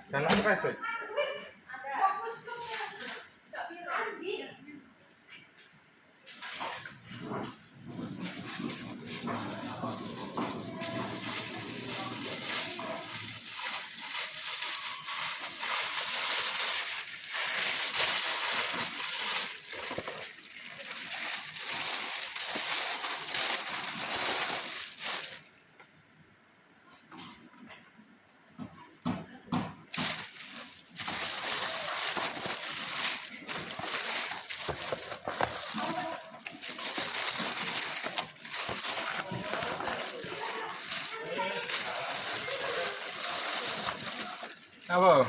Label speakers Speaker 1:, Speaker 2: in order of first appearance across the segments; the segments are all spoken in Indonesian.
Speaker 1: Jangan kasih. Apa?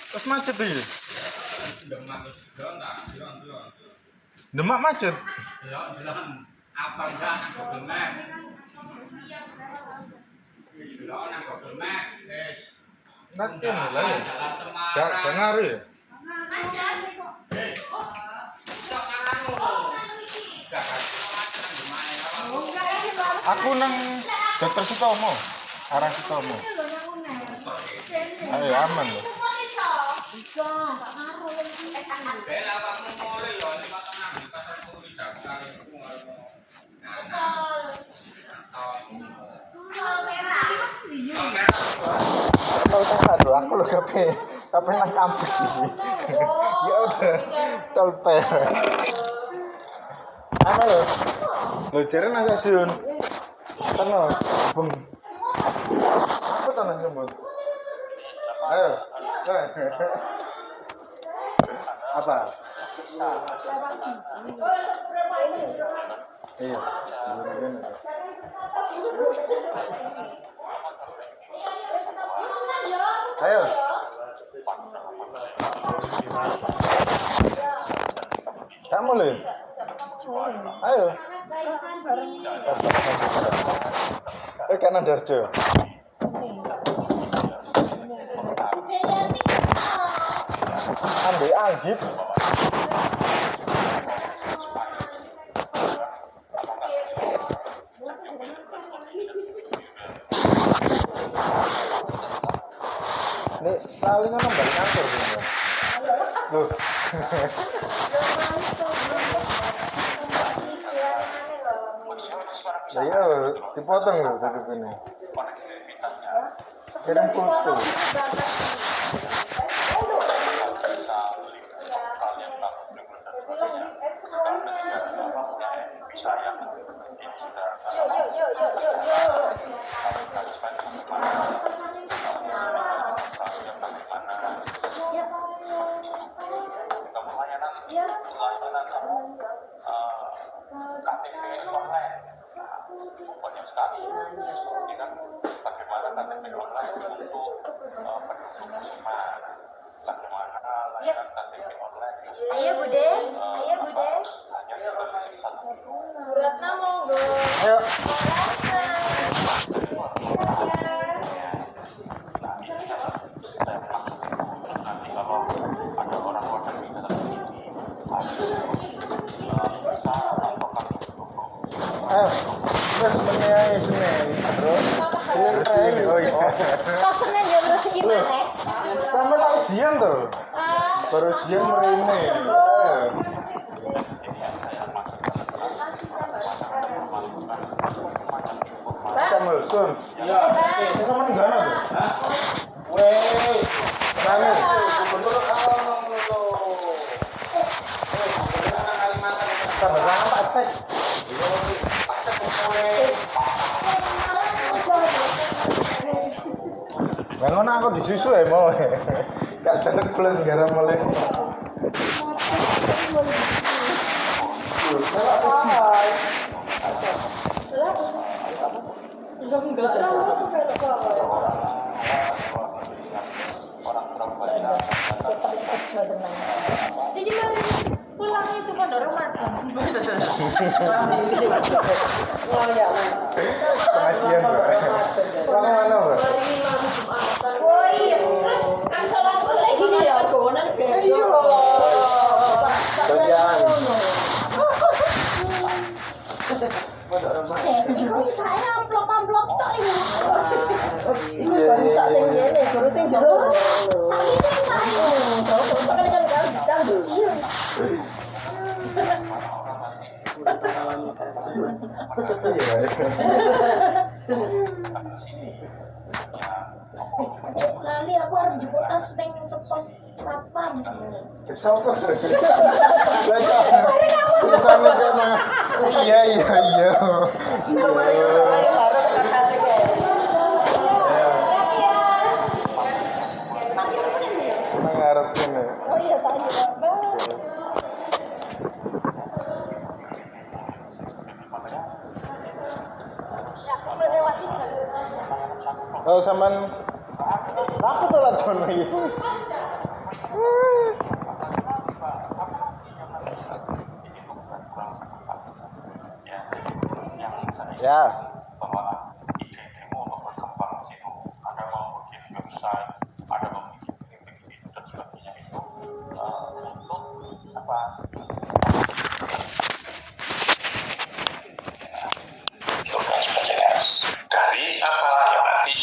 Speaker 1: Terus macet iki. Demak macet.
Speaker 2: Apa enggak Google Map? Nang Google Map,
Speaker 1: Nanti lah ya.
Speaker 2: Jalan Semarang.
Speaker 1: Jangan ngaruh ya.
Speaker 3: Macet kok.
Speaker 2: Sok kananmu.
Speaker 1: Aku nang Dokter Sutomo. Arah Sutomo. Ayo aman loh.
Speaker 3: Bisa, enggak ngaruh.
Speaker 2: Bela wakmu mulai ya nek kok nang pasar kuwi daftar iku ngono.
Speaker 1: Kalau saya aduh aku lo kape nang kampus ini. Ya udah tolper. Apa lo? Lo cari nasi stasiun. Tenang, bung. Apa tanah jemput? Ayo, apa? Iya, ayo. Tak boleh. Ayo. Kanan Darjo. Ambil anggit. Nih, paling orang balik kantor gitu. Loh. Nah, iya, dipotong loh tutup ini. Kirim foto.
Speaker 4: Banyak sekali dengan bagaimana KTP online untuk penduduk musiman, bagaimana layanan KTP online.
Speaker 3: Ayo Bude, ayo Bude.
Speaker 4: Hanya dari satu.
Speaker 3: Bu Ratna monggo.
Speaker 1: Ayo.
Speaker 4: Nanti kalau ada orang luar negeri datang ke sini, bisa melakukan
Speaker 1: Ayo. Terus menyai Senin. Terus Senin. Oh iya.
Speaker 3: Kok Senin ya terus gimana?
Speaker 1: Sama lah ujian tuh. Baru ujian ini. Sama Sun.
Speaker 2: Iya.
Speaker 1: Ini sama di mana tuh?
Speaker 2: Weh,
Speaker 1: Mana?
Speaker 2: gubernur ngomong tuh. Gubernur nang Kalimantan.
Speaker 1: Tambah sana Pak Sek.
Speaker 2: Pasar kowe.
Speaker 1: Yang mana aku disusu ya mau. Gak cedek plus garam mulai.
Speaker 3: Enggak tahu.
Speaker 4: orang Surabaya
Speaker 3: Jadi mari pulang itu pada Ramadan.
Speaker 1: Pengajian Mbak. Pulang mana Mbak?
Speaker 3: Oh iya, terus langsung lagi nih ya. Iya.
Speaker 1: Kerjaan.
Speaker 3: Iku saya amplop tok ini.
Speaker 1: Iya.
Speaker 3: Saiki kan iya. Lali aku harus jemput tas neng sepos satpam.
Speaker 1: Kesel kok. Bukan karena iya. Mengarepin ya.
Speaker 3: Oh iya tanya Bang. Ya, aku melewati jalur.
Speaker 1: Oh saman aku tuh laton lagi. Ya.
Speaker 4: bahwa ide demo untuk berkembang di situ, ada mau bikin website, ada mau bikin video dan sebagainya itu untuk apa? Dari apa yang nanti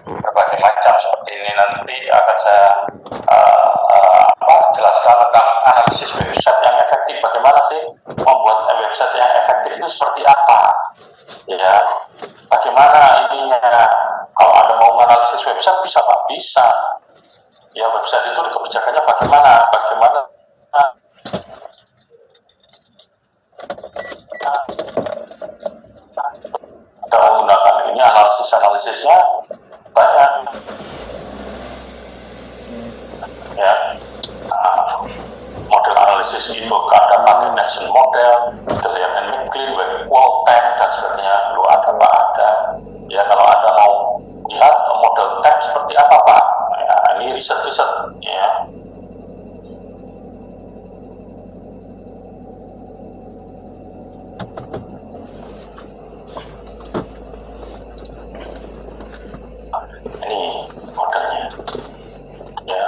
Speaker 4: berbagai macam seperti ini nanti akan saya jelaskan tentang analisis website yang efektif. Bagaimana sih membuat website yang efektif itu seperti apa? Ya, bagaimana ininya? Kalau Anda mau menganalisis website bisa Pak? Bisa. Ya, website itu kebijakannya bagaimana? Kita menggunakan ini analisisnya banyak. Ya, model analisis itu ada pakai Nelson model, Delian and McLean, Web-Tank dan sebagainya. Lu ada Pak? Ada. Ya, kalau Anda mau lihat model tank seperti apa Pak? Ya, ini riset ya. Ini modelnya. Ya,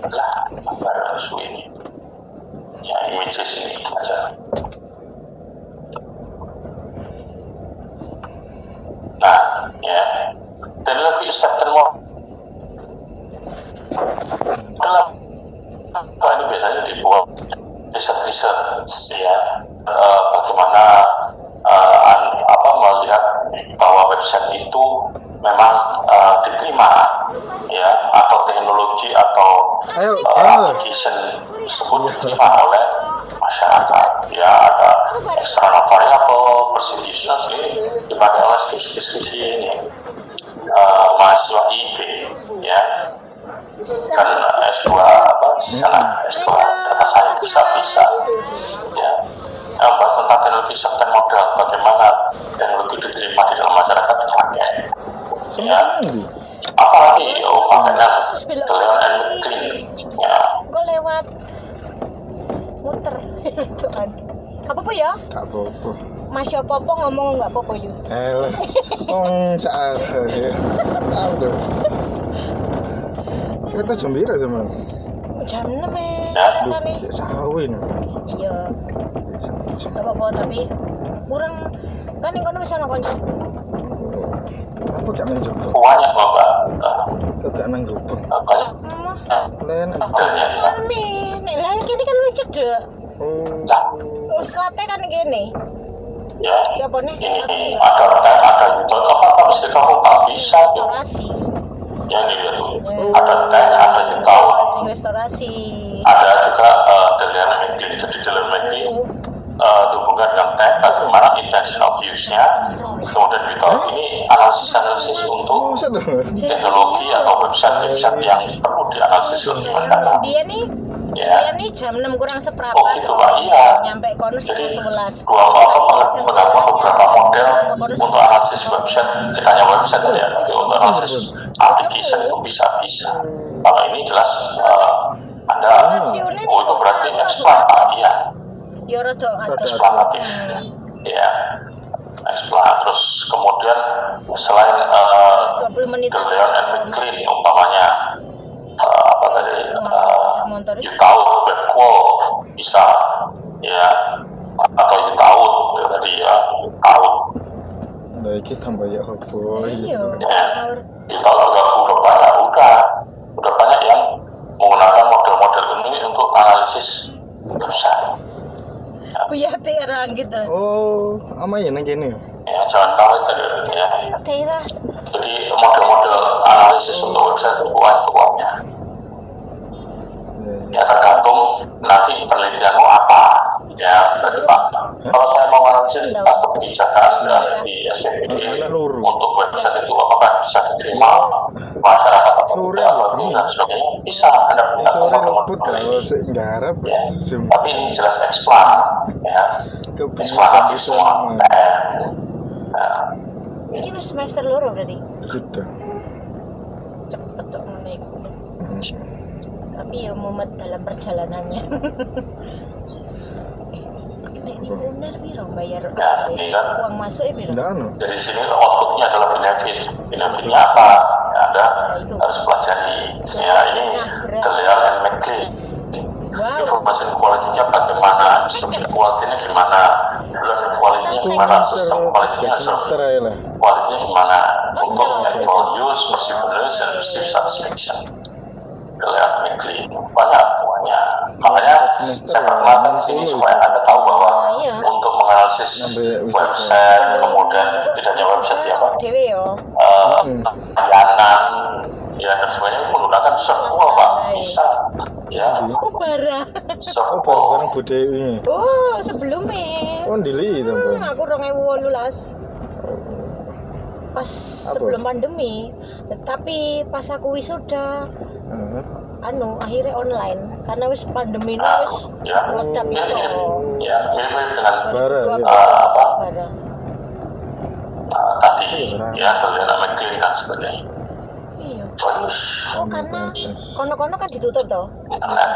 Speaker 4: lah gambar isu ini. Ya, images ini aja. Nah, ya, dan lagi acceptance dalam ini biasanya dibuat riset ya, bagaimana melihat bahwa website itu memang diterima ya, atau teknologi atau application tersebut diterima oleh masyarakat. Ya, ada external variable, persecutions ini dipakai oleh diskusi ini mahasiswa IP ya, kan S2 S2 data science bisa ya. Bahas tentang teknologi serta model, bagaimana teknologi diterima di dalam masyarakat dipakai ya. Apalagi pakainya Delian and McLean ya.
Speaker 3: Gue lewat muter itu kan. Gak apa-apa ya?
Speaker 1: Gak apa-apa.
Speaker 3: Masya Popo ngomong gak apa-apa yuk.
Speaker 1: Saat ya. Tahu. Kita jam berapa sama?
Speaker 3: Jam 6
Speaker 1: Duh, kayak sawin.
Speaker 3: Iya. Gak apa-apa tapi kurang kan yang kono bisa nonton.
Speaker 1: Apa gak nang jopo?
Speaker 4: Banyak Bapak.
Speaker 1: Kok gak nang jopo?
Speaker 4: Banyak.
Speaker 1: Lain.
Speaker 3: Amin. Lah kene kan lucu deh.
Speaker 4: Nah,
Speaker 3: Ustadnya kan gini.
Speaker 4: ya.
Speaker 3: Ya apa nih?
Speaker 4: Ini ada gitu. Apa mesti kamu nggak bisa tuh?
Speaker 3: Restorasi.
Speaker 4: Ya ini dia tuh. Ada tank, ada yang tahu.
Speaker 3: Restorasi.
Speaker 4: Ada juga Delian and McLean. Jadi Delian and McLean hubungan dengan tank, bagaimana intentional views-nya. Kemudian kita ini analisis untuk teknologi atau website yang perlu dianalisis lebih mendalam.
Speaker 3: Dia nih Ya nih jam 6 kurang seperempat.
Speaker 4: Oh gitu Pak, iya.
Speaker 3: Nyampe kono
Speaker 4: Jadi
Speaker 3: setengah 11.
Speaker 4: mengaku beberapa model untuk analisis website, tidak hanya website ya, tapi untuk analisis application itu bisa. Kalau ini jelas Anda, oh itu berarti eksploratif ya,
Speaker 3: Ya rada atus.
Speaker 4: eksploratif, ya, eksploratif. Terus kemudian selain
Speaker 3: 20 menit.
Speaker 4: Galeon and McLean umpamanya apa tadi, you tahu webqual bisa, ya, atau you tahu tadi ya, tahu.
Speaker 1: Nah, ini tambah ya apa?
Speaker 3: Iya.
Speaker 4: Ya, kita udah banyak yang menggunakan model-model ini untuk analisis website.
Speaker 3: Kuyate orang gitu.
Speaker 1: Oh, ama ya nang kene.
Speaker 4: Ya, jangan tahu tadi ya.
Speaker 3: Daerah.
Speaker 4: Jadi model-model analisis untuk website itu banyak. Ya tergantung nanti penelitianmu apa. Ya, berarti Pak. Kalau saya mau analisis tentang kebijakan di SPPD untuk website itu apakah bisa diterima masyarakat atau tidak, dan sebagainya, bisa. Anda punya
Speaker 1: Sore
Speaker 4: model-model
Speaker 1: luput kalau
Speaker 4: ini.
Speaker 1: sik garap.
Speaker 4: Ya, tapi ini jelas eksplan, ya, eksploratif semua. Nah,
Speaker 3: Ini mas semester loro berarti.
Speaker 1: Sudah.
Speaker 3: Cepet tuh naik. Tapi ya mumet dalam perjalanannya. Ini benar biro bayar
Speaker 4: ya, ini kan
Speaker 3: uang masuk ya biro.
Speaker 1: Nggak anu.
Speaker 4: dari sini outputnya adalah benefit. Benefitnya apa? Ya, Anda harus pelajari. Ya, ini Galeon and McLean.
Speaker 3: Wow.
Speaker 4: Information quality-nya bagaimana, distribution quality-nya gimana, learn quality-nya gimana, system quality-nya, server
Speaker 1: lah.
Speaker 4: quality-nya gimana, untuk actual use, perceivableness, and perceived satisfaction. Galeon and McLean banyak. Makanya saya perkenalkan di sini supaya Anda tahu bahwa untuk menganalisis website, kemudian tidak hanya website ya Pak,
Speaker 3: Dewe yo.
Speaker 4: layanan, ya dan sebagainya menggunakan SQL Pak, bisa. Ya,
Speaker 3: Oh parah.
Speaker 1: Oh,
Speaker 4: SQL.
Speaker 1: barang budaya ini.
Speaker 3: Oh sebelumnya.
Speaker 1: Oh, dili itu, Bang.
Speaker 3: Aku 2018. Pas
Speaker 1: Apa?
Speaker 3: sebelum pandemi. Tapi pas aku wisuda, akhirnya online karena wis pandemi wis
Speaker 4: Ya,
Speaker 3: meledak
Speaker 4: mirip,
Speaker 3: itu.
Speaker 4: ya mirip dengan
Speaker 1: Bara ya.
Speaker 4: apa
Speaker 3: Barang.
Speaker 4: tadi ya Galeon and McLean dan sebagainya.
Speaker 3: Iya.
Speaker 4: Terus
Speaker 3: Oh karena kono-kono kan ditutup toh.
Speaker 4: internet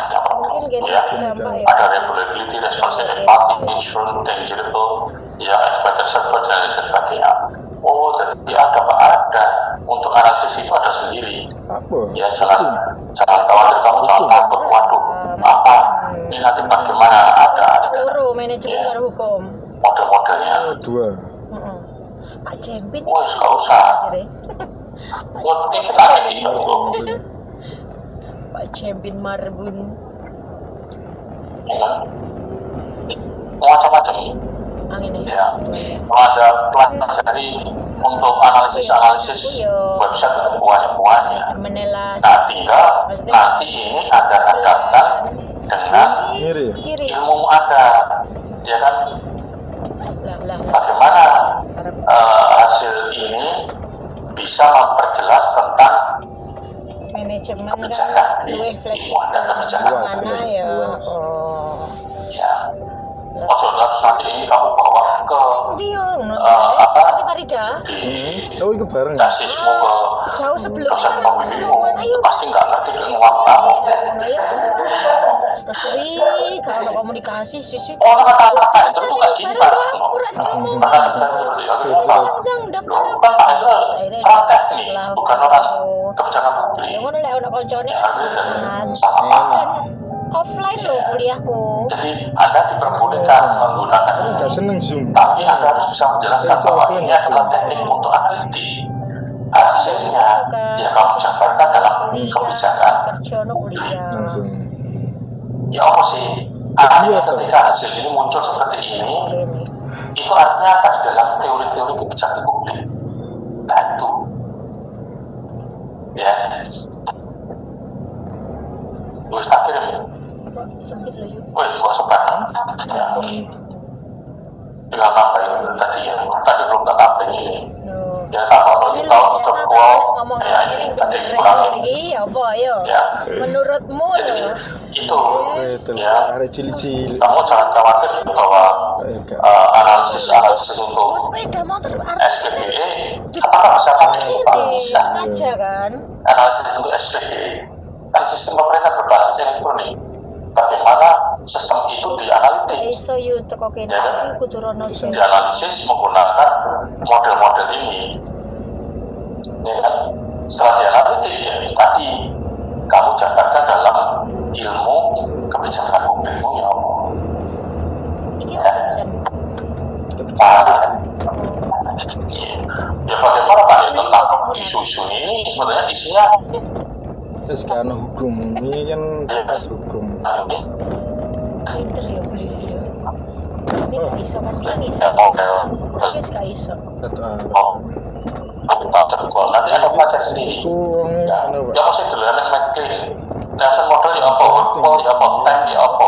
Speaker 3: Mungkin gitu
Speaker 4: ya,
Speaker 3: gampang ya.
Speaker 4: ada reliability, responsive, empathic, insurance, tangible, ya expected server dan sebagainya. Oh, jadi ada untuk analisis itu ada sendiri.
Speaker 1: Apa?
Speaker 4: Ya jangan khawatir, kamu jangan takut. Waduh, apa ini nanti bagaimana ada
Speaker 3: Loro manajemen karo hukum.
Speaker 4: model-modelnya.
Speaker 1: Oh, dua.
Speaker 3: Heeh. Pak Jempin.
Speaker 4: Wah, nggak usah. Ngerti kita kayak gitu.
Speaker 3: Pak Jempin Marbun.
Speaker 4: Ya kan? Macam-macam.
Speaker 3: Angin ini.
Speaker 4: Ya, ada pelajari untuk analisis website itu banyak.
Speaker 3: Menelas.
Speaker 4: Nah, tinggal nanti ini Anda hadapkan dengan
Speaker 1: Ngiri ya?
Speaker 3: Kiri.
Speaker 4: ilmu Anda, ya kan?
Speaker 3: Lah.
Speaker 4: Bagaimana hasil ini bisa memperjelas tentang
Speaker 3: Manajemen
Speaker 4: kebijakan
Speaker 3: kan
Speaker 4: di
Speaker 3: luwih
Speaker 4: ilmu Anda, kebijakan.
Speaker 1: Luas,
Speaker 3: mana ya?
Speaker 1: luas.
Speaker 3: Oh.
Speaker 4: Ya, ojo terus nanti ini kamu bawa ke
Speaker 3: Dia
Speaker 4: apa?
Speaker 3: Tapi Farida.
Speaker 4: di
Speaker 1: Oh, itu bareng.
Speaker 4: dasismu ke
Speaker 3: Jauh sebelum
Speaker 4: dosen pembimbingmu,
Speaker 3: ayo.
Speaker 4: pasti nggak ngerti dengan kamu.
Speaker 3: Ngono ya. Terus kalau komunikasi sisi.
Speaker 4: Oh, kata-kata itu tuh nggak gini Pak. Karena terjadi seperti itu Pak. Loh, kan Pak itu orang teknik, bukan orang kebijakan publik.
Speaker 3: Ya ngono lek ono koncone
Speaker 4: Ya, harusnya jadi
Speaker 3: kan.
Speaker 4: sama Pak.
Speaker 3: Kan offline loh kuliahku.
Speaker 4: Jadi Anda diperbolehkan menggunakan
Speaker 1: Enggak
Speaker 4: ini,
Speaker 1: seneng Zoom.
Speaker 4: tapi Anda harus bisa menjelaskan bahwa ini adalah teknik untuk analitik. Hasilnya, ya kamu jabarkan dalam kebijakan.
Speaker 3: Kerja no kuliah.
Speaker 1: Langsung.
Speaker 4: Ya apa sih? Artinya ketika hasil ini muncul seperti ini, itu artinya apa di dalam teori-teori kebijakan publik? Nah itu, ya. Wis tak kirim ya.
Speaker 3: Sempit loh yuk.
Speaker 4: Wis gua sebar. Ya. Tinggal nambahin tadi ya. Tadi belum tak tambahin ini.
Speaker 3: No.
Speaker 4: Ya tambah
Speaker 3: Ini
Speaker 4: tahu
Speaker 3: biasa
Speaker 4: stop
Speaker 3: tak ngomong
Speaker 4: ya
Speaker 3: ini
Speaker 4: ini tadi
Speaker 3: bener
Speaker 4: kurang
Speaker 3: iki apa ya?
Speaker 4: ya.
Speaker 3: Menurutmu
Speaker 4: Jadi
Speaker 3: loh.
Speaker 4: itu
Speaker 1: Itu
Speaker 4: ya.
Speaker 1: ada cili-cili.
Speaker 4: Kamu jangan khawatir bahwa analisis untuk
Speaker 3: Oh, sepeda motor artinya
Speaker 4: SPBE apakah bisa pakai itu Pak? Bisa.
Speaker 3: aja kan?
Speaker 4: Analisis untuk SPBE kan sistem pemerintah berbasis elektronik. Bagaimana sistem itu dianalitik?
Speaker 3: Iso yo teko kene
Speaker 4: Ya kan?
Speaker 3: iki kudu rono sing
Speaker 4: Dianalisis menggunakan model-model ini. Ya kan? Setelah dianalitik ya tadi kamu jabarkan dalam ilmu kebijakan publikmu ya Allah.
Speaker 3: iki urusan.
Speaker 4: Ya bagaimana Pak ya tentang isu-isu ini sebenarnya isinya
Speaker 1: Terus kan hukum ini kan atas hukum.
Speaker 3: Pinter ya beli ya. Ini gak iso kan kan iso.
Speaker 4: ya model
Speaker 3: Tapi gak iso.
Speaker 1: Satu arah.
Speaker 4: kita jadwal nanti ada pelajar sendiri.
Speaker 1: Uang
Speaker 4: Ya,
Speaker 1: anu
Speaker 4: ya
Speaker 1: Pak.
Speaker 4: mesti dulu yang McLean. Nelson model ya apa, Woodwall ya apa, Tank ya apa,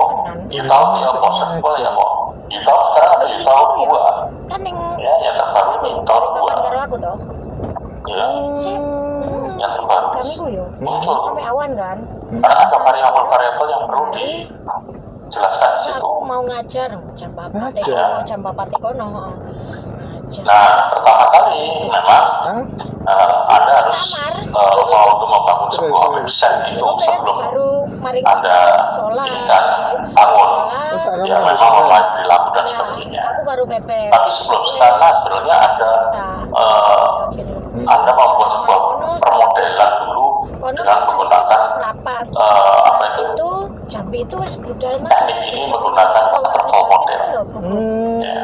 Speaker 4: Utah ya apa, Sequel ya apa. Utah sekarang ada Utah 2.
Speaker 3: Kan yang
Speaker 4: Ya, yang terbaru ini Utah
Speaker 3: kapan karo aku toh?
Speaker 4: 2. Ya,
Speaker 3: Sip.
Speaker 4: yang terbaru.
Speaker 3: Kami ku yo.
Speaker 4: Muncul.
Speaker 3: Sampai awan kan.
Speaker 4: Karena ada variabel-variabel yang perlu
Speaker 3: Jadi
Speaker 4: dijelaskan di situ.
Speaker 3: aku mau ngajar jam 4
Speaker 1: Ngajar?
Speaker 3: kono, jam 4 kono. Ngajar.
Speaker 4: Nah, pertama kali memang
Speaker 1: Hah?
Speaker 4: Anda harus mau untuk membangun sebuah website itu
Speaker 3: Wes
Speaker 4: sebelum
Speaker 3: baru mari
Speaker 4: Anda
Speaker 3: sholat.
Speaker 4: ingin bangun.
Speaker 1: Terus
Speaker 3: Sholat.
Speaker 1: akan
Speaker 4: Ya
Speaker 1: ada
Speaker 4: memang
Speaker 1: sholat.
Speaker 4: memulai perilaku dan
Speaker 3: Nah,
Speaker 4: sebagainya.
Speaker 3: aku baru pepe.
Speaker 4: Tapi sebelum sana sebenarnya ada Anda membuat sebuah permodelan dulu dengan menggunakan apa itu
Speaker 3: itu Jambi itu wes budal mas.
Speaker 4: teknik ini menggunakan waterfall model. Ya.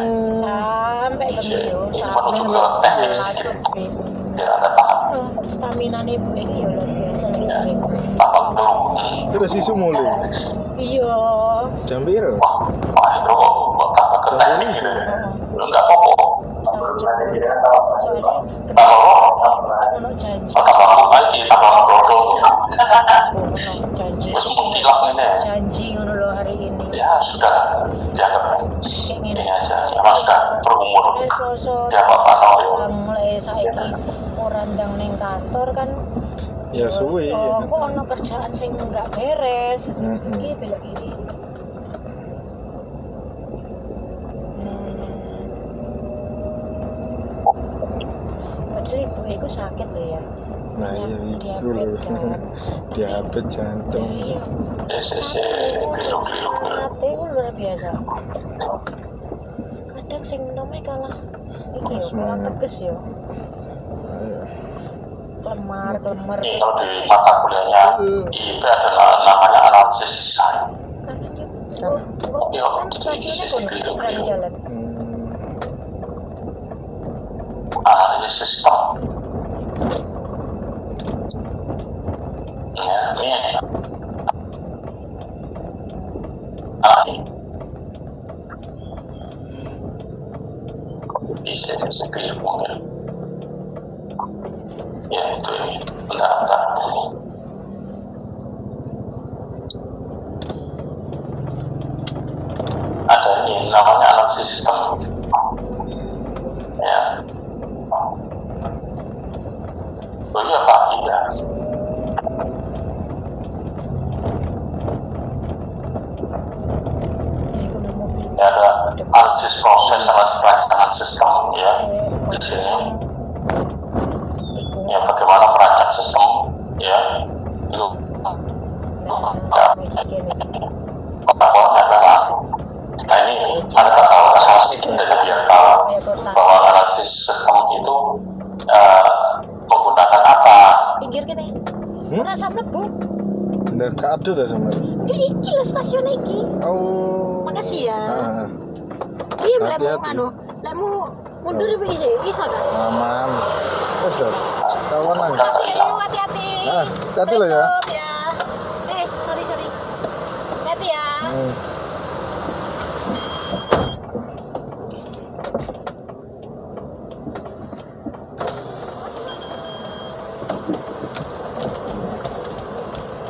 Speaker 3: Sampai kemudian
Speaker 4: Ini menuju ke teknik sedikit biar Anda paham.
Speaker 3: stamina nih bu ini ya luar biasa nih
Speaker 4: Ya,
Speaker 3: Jambi.
Speaker 4: paham dulu.
Speaker 1: Terus isu mulai.
Speaker 3: Iya.
Speaker 1: Jam biru.
Speaker 4: Wah, itu kok tambah ke teknik gitu. Enggak apa-apa.
Speaker 3: Soalnya
Speaker 4: Kalau
Speaker 3: ono janji.
Speaker 4: tambah lagi, tambah brodol.
Speaker 3: Ono janji.
Speaker 4: Wes mutilak ini.
Speaker 3: Janji ngono loh hari ini.
Speaker 4: Ya sudah, dianggap
Speaker 3: Kayak
Speaker 4: ini
Speaker 3: ngene.
Speaker 4: aja. Emang sudah berumur.
Speaker 3: Wes sosok
Speaker 4: Dianggap Anoyo.
Speaker 3: mulai saiki ora ndang ning kantor kan.
Speaker 1: Ya suwe.
Speaker 3: Oh, kok ono kerjaan sing enggak beres.
Speaker 1: Mm-mm.
Speaker 3: Iki belok kiri. Padahal ibu iku sakit loh ya.
Speaker 1: Nah iya itu
Speaker 3: Diabetes
Speaker 1: loh.
Speaker 3: kan.
Speaker 1: Diabetes jantung.
Speaker 3: Iya.
Speaker 4: Keliru-keliru.
Speaker 3: Mate ku luar biasa. Kadang sing nomor kalah iki yo kalah
Speaker 1: Semangat.
Speaker 3: teges yo.
Speaker 1: Ayo.
Speaker 3: Lemar.
Speaker 4: Ini kalau di mata kuliahnya IP adalah namanya analisis desain.
Speaker 3: Karena dia
Speaker 4: Iya,
Speaker 3: kan
Speaker 4: itu
Speaker 3: stasiunnya
Speaker 4: isi
Speaker 3: pun
Speaker 4: keliru.
Speaker 3: seberang jalan.
Speaker 4: Analisis sistem. Ya, ini. Ini. Isi keliru ya. Ya itu ini. Bentar. Ada ini namanya analisis sistem. Ya. Oh iya Pak, iya.
Speaker 3: Ini aku mau mobil.
Speaker 4: Ya, ada analisis proses sama perancangan sistem ya di sini.
Speaker 3: Iku.
Speaker 4: Ya bagaimana merancang sistem ya itu
Speaker 3: Nah, iki nih.
Speaker 4: pokoknya memang. Nah ini Anda tahu salah sedikit aja biar tahu bahwa analisis sistem itu menggunakan apa.
Speaker 3: Pinggir kene. Ora sampe Bu.
Speaker 1: Nggak keadu dah sama.
Speaker 3: Enggak iki lho stasiun iki.
Speaker 1: Oh.
Speaker 3: Makasih ya.
Speaker 1: Ah,
Speaker 3: Iya, lemu
Speaker 1: Hati-hati.
Speaker 3: anu. Lemu mundur iki iso ta?
Speaker 1: aman. Terus dah. Kawan nang.
Speaker 3: Hati-hati.
Speaker 1: Nah, hati-hati lo ya.
Speaker 3: Tutup ya. Sorry. Hati ya.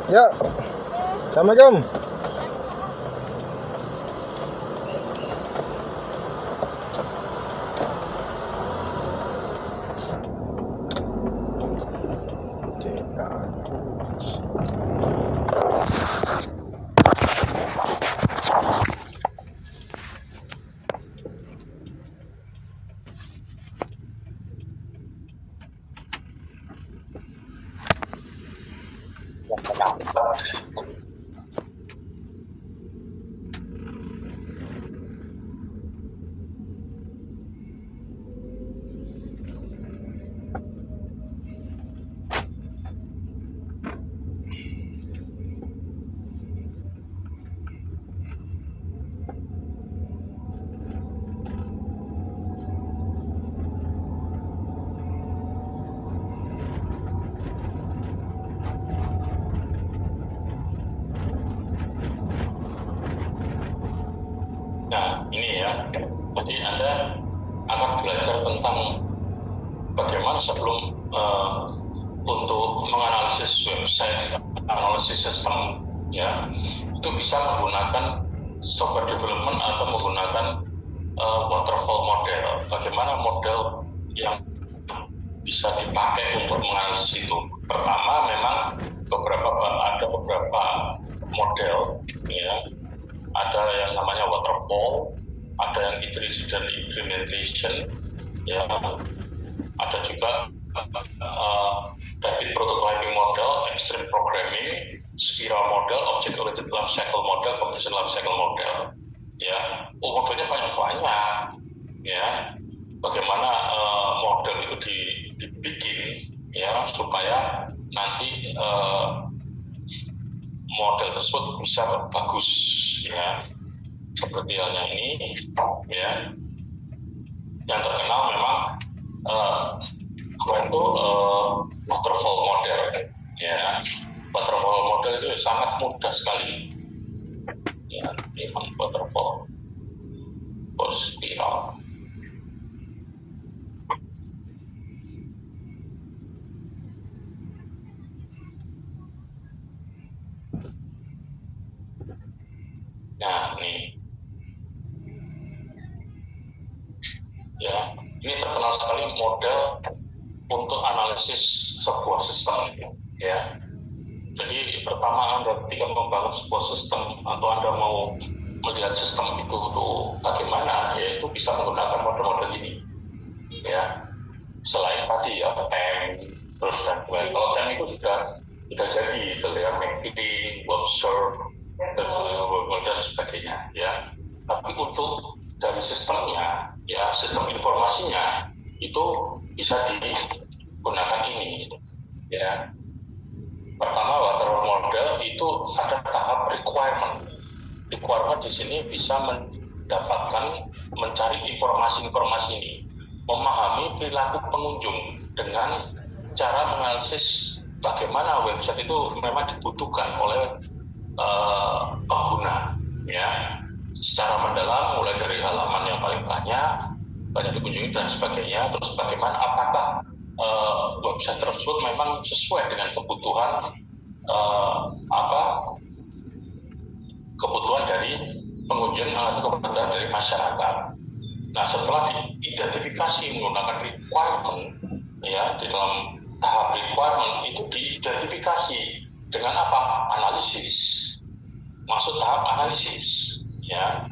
Speaker 1: Ya. Assalamualaikum.
Speaker 4: Jadi Anda akan belajar tentang bagaimana sebelum untuk menganalisis website, analisis sistem, ya, itu bisa menggunakan software development atau menggunakan waterfall model. Bagaimana model yang bisa dipakai untuk menganalisis itu? Pertama, memang ada beberapa model, ya. Ada yang namanya waterfall, ada yang iteration dan implementation, ya. Ada juga rapid prototyping model, extreme programming, spiral model, object oriented life cycle model, competition life cycle model. Ya, modelnya banyak, ya. Bagaimana model itu dibikin, ya, supaya nanti model tersebut bisa bagus, ya. Seperti halnya ini, ya. Yang terkenal memang itu waterfall model, ya. Waterfall model itu sangat mudah sekali, ya. Memang waterfall spiral. Nah, ini, ya, ini terkenal sekali model untuk analisis sebuah sistem, ya. Jadi pertama Anda ketika membangun sebuah sistem atau Anda mau melihat sistem itu bagaimana, yaitu bisa menggunakan model-model ini, ya. Selain tadi ya TEM, terus dan lain. Kalau TEM itu sudah jadi, ya, McKinney, Webster, dan sebagainya, ya. Tapi untuk dari sistemnya, ya, sistem informasinya itu bisa digunakan ini, ya. Pertama, waterfall model itu ada tahap requirement. Requirement di sini bisa mencari informasi-informasi ini, memahami perilaku pengunjung dengan cara menganalisis bagaimana website itu memang dibutuhkan oleh pengguna, ya, secara mendalam, mulai dari halaman yang paling banyak dikunjungi dan sebagainya. Terus bagaimana, apakah website tersebut memang sesuai dengan kebutuhan kebutuhan dari pengunjung atau kebutuhan dari masyarakat. Nah, setelah diidentifikasi menggunakan requirement, ya, di dalam tahap requirement itu diidentifikasi dengan apa? Analisis. Masuk tahap analisis, ya.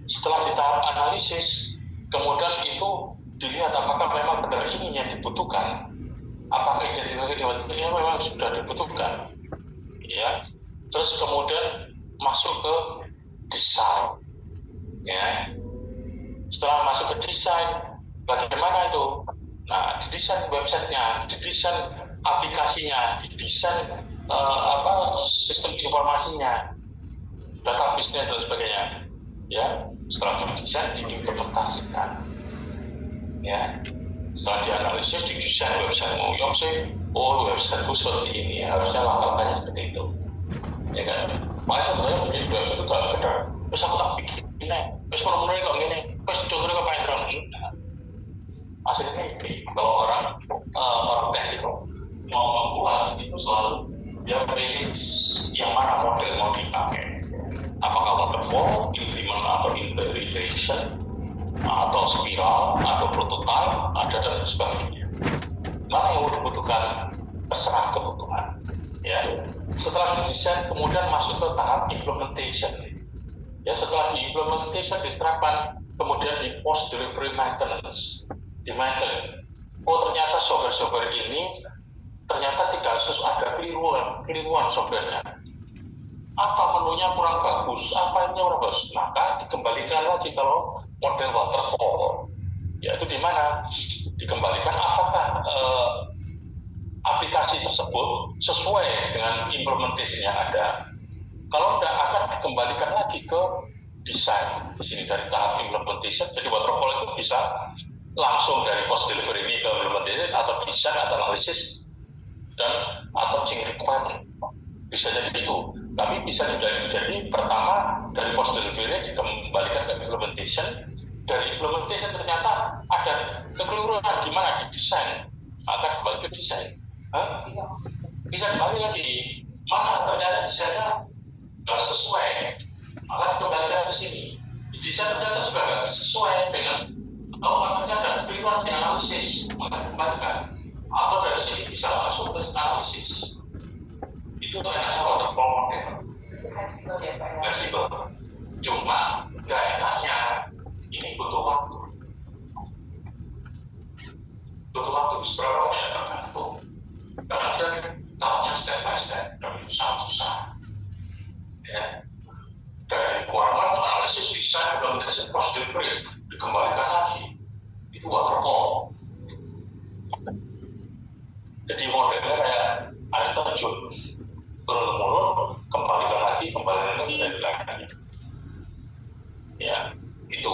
Speaker 4: Setelah di tahap analisis, kemudian itu dilihat apakah memang benar ini yang dibutuhkan. Apakah identifikasinya memang sudah dibutuhkan, ya. Terus kemudian masuk ke desain, ya. Setelah masuk ke desain, bagaimana itu? Nah, didesain websitenya, didesain aplikasinya, didesain sistem informasinya, database-nya dan sebagainya, ya. Setelah didesain, diimplementasikan, ya. Setelah dianalisis, didesain website mau website itu seperti ini, harusnya langkah-langkahnya seperti itu, ya kan? Makanya sebenarnya menjadi website itu gak sekedar terus aku tak bikin ini, terus menurut kok gini, terus contohnya kok pengen terus ini. Aslinya ini, kalau orang teknik mau membuat itu selalu dia pilih yang mana model mau dipakai, apakah waterfall, implement atau iteration, atau spiral, atau prototype, ada dan sebagainya. Mana yang dibutuhkan, terserah kebutuhan, ya. Setelah didesain, kemudian masuk ke tahap implementation, ya. Setelah di implementation diterapkan, kemudian di post delivery maintenance, di maintain. Oh, ternyata software ini ternyata tidak ada keliruan softwarenya. Apa menunya kurang bagus, apa ini kurang bagus, maka dikembalikan lagi kalau model waterfall, yaitu di mana dikembalikan apakah aplikasi tersebut sesuai dengan implementasinya ada. Kalau tidak, akan dikembalikan lagi ke desain. Di sini dari tahap implementation, jadi waterfall itu bisa langsung dari post delivery ini ke implementation, atau desain, atau analisis, dan atau change requirement. Bisa jadi itu. Tapi bisa juga jadi pertama dari post delivery dikembalikan ke implementation. implementation. Dari implementation ternyata ada kekeliruan di mana di desain. Maka kembali ke desain. Bisa kembali lagi mana ternyata desainnya nggak sesuai. Maka kembali ke sini. Desain ternyata juga nggak sesuai dengan makanya ada kekeliruan di analisis. Maka kembalikan. Atau dari sini bisa langsung ke analisis. Itu enaknya waterfall model. Fleksibel. Cuma nggak enaknya ini butuh waktu. Butuh waktu seberapa banyak tergantung. Karena dia tahapnya step by step dan susah. Ya. Dari requirement analisis desain implementation post delivery dikembalikan lagi. Itu waterfall. Jadi modelnya kayak air terjun, turun-menurun, kembalikan lagi, lagi. Ya, itu.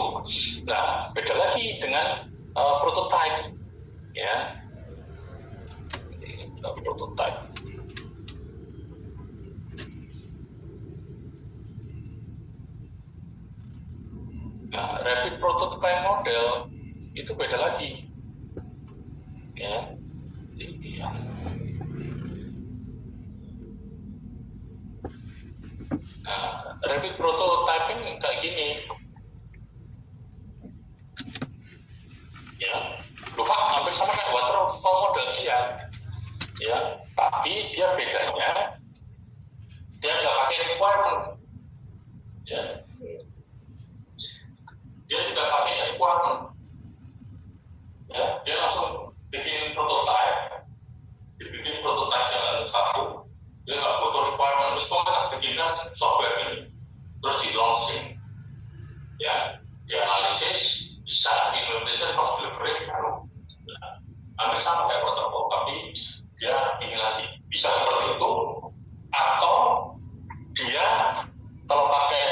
Speaker 4: Nah, beda lagi dengan prototype, ya. Prototype. Nah, rapid prototype model itu beda lagi, ya. Iya. Nah, rapid prototyping kayak gini, ya, lupa hampir sama kayak waterfall model ya, tapi dia bedanya dia nggak pakai requirement, ya, dia tidak pakai requirement, ya, dia langsung bikin prototype, dibikin prototype yang satu, dia nggak butuh requirement, terus kita bikinkan software ini, terus di launching, ya, dianalisis, bisa implementation post delivery, hampir sama kayak protokol, tapi dia ini lagi bisa seperti itu, atau dia kalau pakai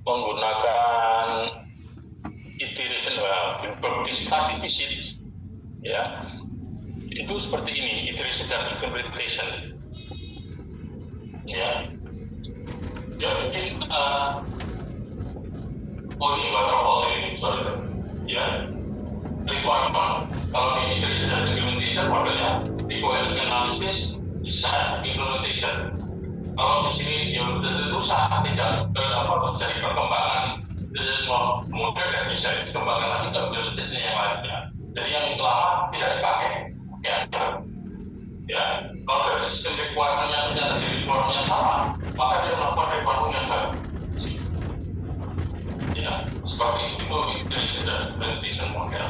Speaker 4: menggunakan iteration berdiskati visit, ya, itu seperti ini, iteration dan implementation, ya. Dia bikin ini waterfall ini, sorry, ya, requirement. Kalau di iteration dan implementation modelnya requirement analysis, design, implementation. Kalau di sini ya rusak, tidak terjadi perkembangan, kemudian dan bisa dikembangkan lagi ke implementation yang lainnya. Jadi yang lama tidak dipakai, ya. Kalau dari sistem requirement yang ternyata di requirement-nya sama, maka dia melakukan requirement yang baru. Ya, seperti itu iteration dan implementation model.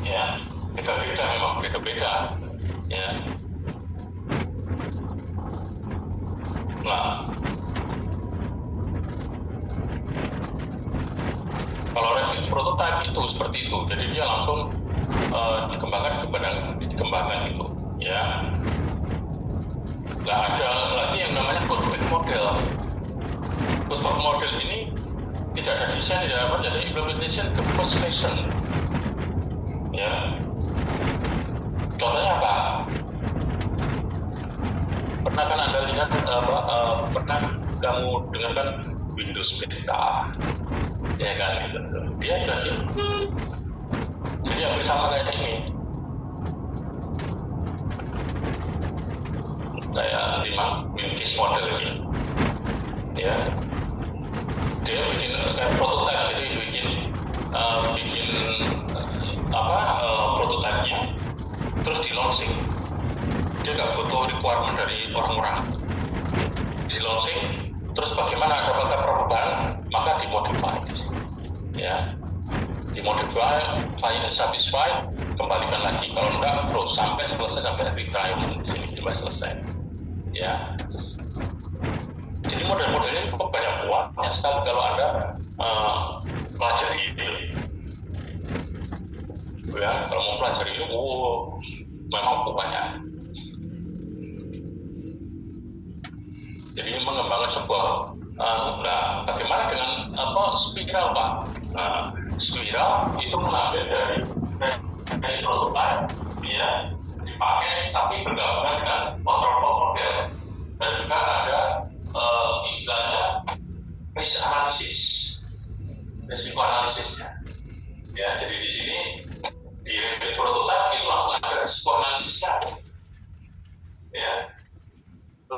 Speaker 4: Ya, beda-beda memang beda-beda. Ya. Nah, kalau rapid prototype itu seperti itu, jadi dia langsung dikembangkan itu, ya. Nggak ada lagi yang namanya code model. Code model ini tidak ada desain, tidak apa, jadi implementation ke first version, ya. Contohnya apa? Pernah kan Anda lihat pernah kamu dengarkan Windows Beta, ya kan, gitu. Dia juga gitu. Jadi hampir sama kayak ini, kayak 5 Windows model ini, ya. Dia bikin kayak prototype, jadi bikin prototipenya, terus di launching. Dia nggak butuh requirement dari orang-orang, di launching, terus bagaimana ada perubahan, maka dimodify, ya, dimodify, client satisfied, kembalikan lagi, kalau enggak terus sampai selesai, sampai retry di sini sampai selesai, ya. Jadi model-modelnya cukup banyak muatnya sekali kalau Anda pelajari itu, ya. Kalau mau pelajari itu, memang cukup banyak. Jadi mengembangkan sebuah, bagaimana dengan spiral, Pak? Spiral itu mengambil dari prototype, ya, dipakai, tapi bergabung dengan waterfall model, dan juga ada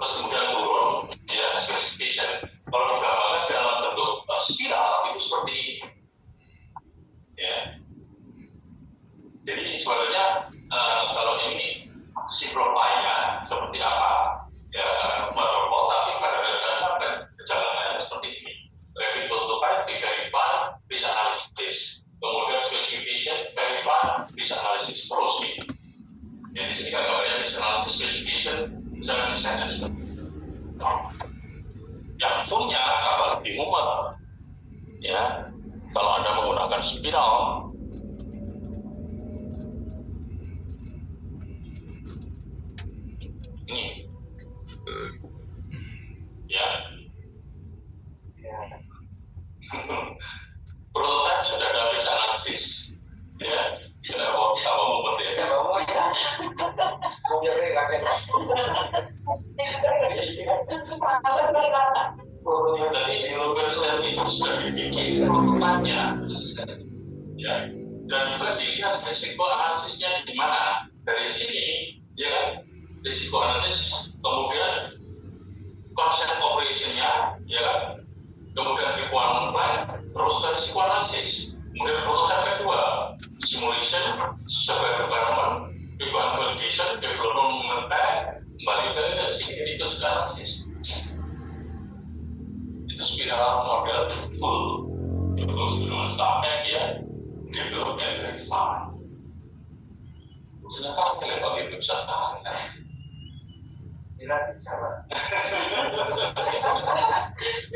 Speaker 4: terus kemudian turun, ya specification. Kalau digambarkan dalam bentuk spiral itu seperti ini, ya. Jadi sebenarnya kalau ini simplify-nya seperti apa, ya waterfall, tapi pada dasarnya perjalanannya seperti ini. Rapid prototype, verify, bisa analisis. Kemudian specification, verify, bisa analisis terus nih. Ya, di sini kan gambarnya bisa analisis specification, bisa analisis yang fullnya kapal lebih mumet. Ya, kalau Anda menggunakan spiral, ini, ya. Prototype sudah ada bisa analisis, ya. Kalau mau memperlihatkan dari 0% itu sudah dibikin prototipenya, ya. Dan juga dilihat risiko analisisnya di mana. Dari sini, ya kan, risiko analisis, kemudian konsep operationnya, ya kan, kemudian requirement plan, terus dari risiko analisis. Kemudian prototipe kedua, simulation, survey environment, requirement validation, development plan, kembali ke critical analysis. Itu spiral model full. Itu sebelum sampai dia develop and verify. Ternyata kalau itu bisa tahan. Tidak bisa, Pak.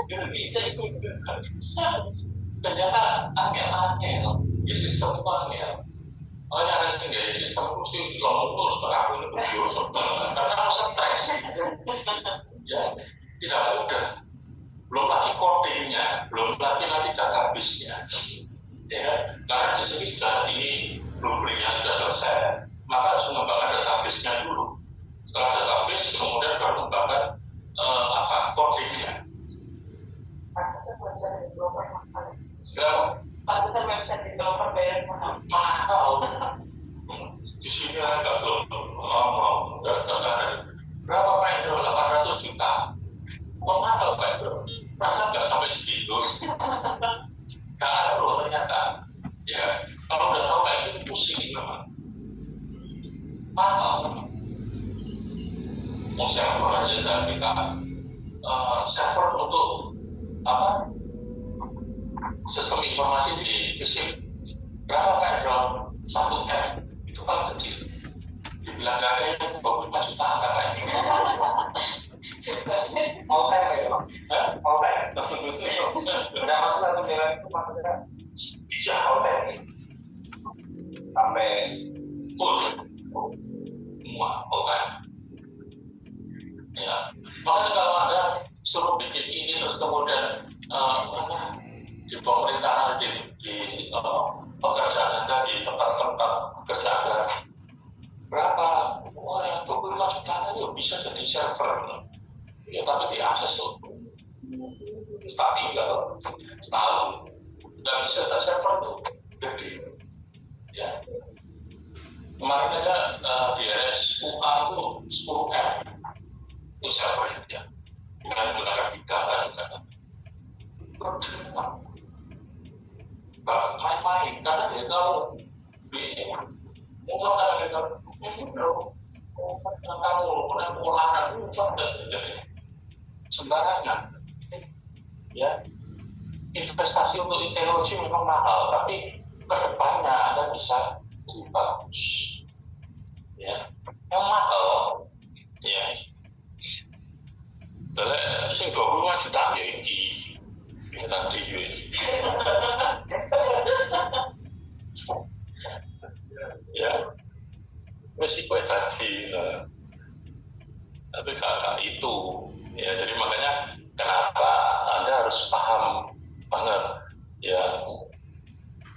Speaker 4: Bisa ikut. Ternyata angel, ya sistem itu angel. Makanya ada sendiri sistem itu mesti ngomong terus berlaku itu terus, karena harus stres. Ya, tidak mudah. Belum lagi codingnya, belum lagi nanti database-nya. Ya, karena di sini sudah ini blueprint-nya sudah selesai, maka harus mengembangkan database-nya dulu. Setelah database, kemudian baru mengembangkan codingnya. Sekarang, mahal. Di sini agak belum berapa Pak Indro? 800 juta. Mahal Pak Indro. Rasa nggak sampai segitu. Nggak ada loh ternyata. Ya, kalau udah tahu kayak gitu pusing memang. Mahal. Mau server aja saya minta server untuk apa? Sistem informasi di fisik berapa Pak Indro? 1 M itu paling kecil. Dibilang nggak ada yang 25 juta nggak Pak Indro. All time ya Pak? All time. Udah masuk 1 miliar itu maksudnya bisa all time sampai full semua all time. Ya, makanya kalau Anda suruh bikin ini terus kemudian di pemerintahan di pekerjaan Anda di tempat-tempat kerjaan berapa? Wah, yang 25 juta ya bisa jadi server. Ya, tapi diakses tuh. Tinggal setahun. Dan bisa ada server tuh gede. Ya. Kemarin aja di RSUA itu 10 M. Itu servernya ya. Bukan menggunakan big data juga. Main-main karena dia kalau di mungkin ada kita kamu olahan sembarangan ya. Investasi untuk teknologi memang mahal, tapi kedepannya Anda bisa lebih bagus ya. Yang mahal ya sing 25 juta ya iki nanti ya resiko tadi tapi kakak itu ya. Jadi makanya kenapa Anda harus paham banget ya.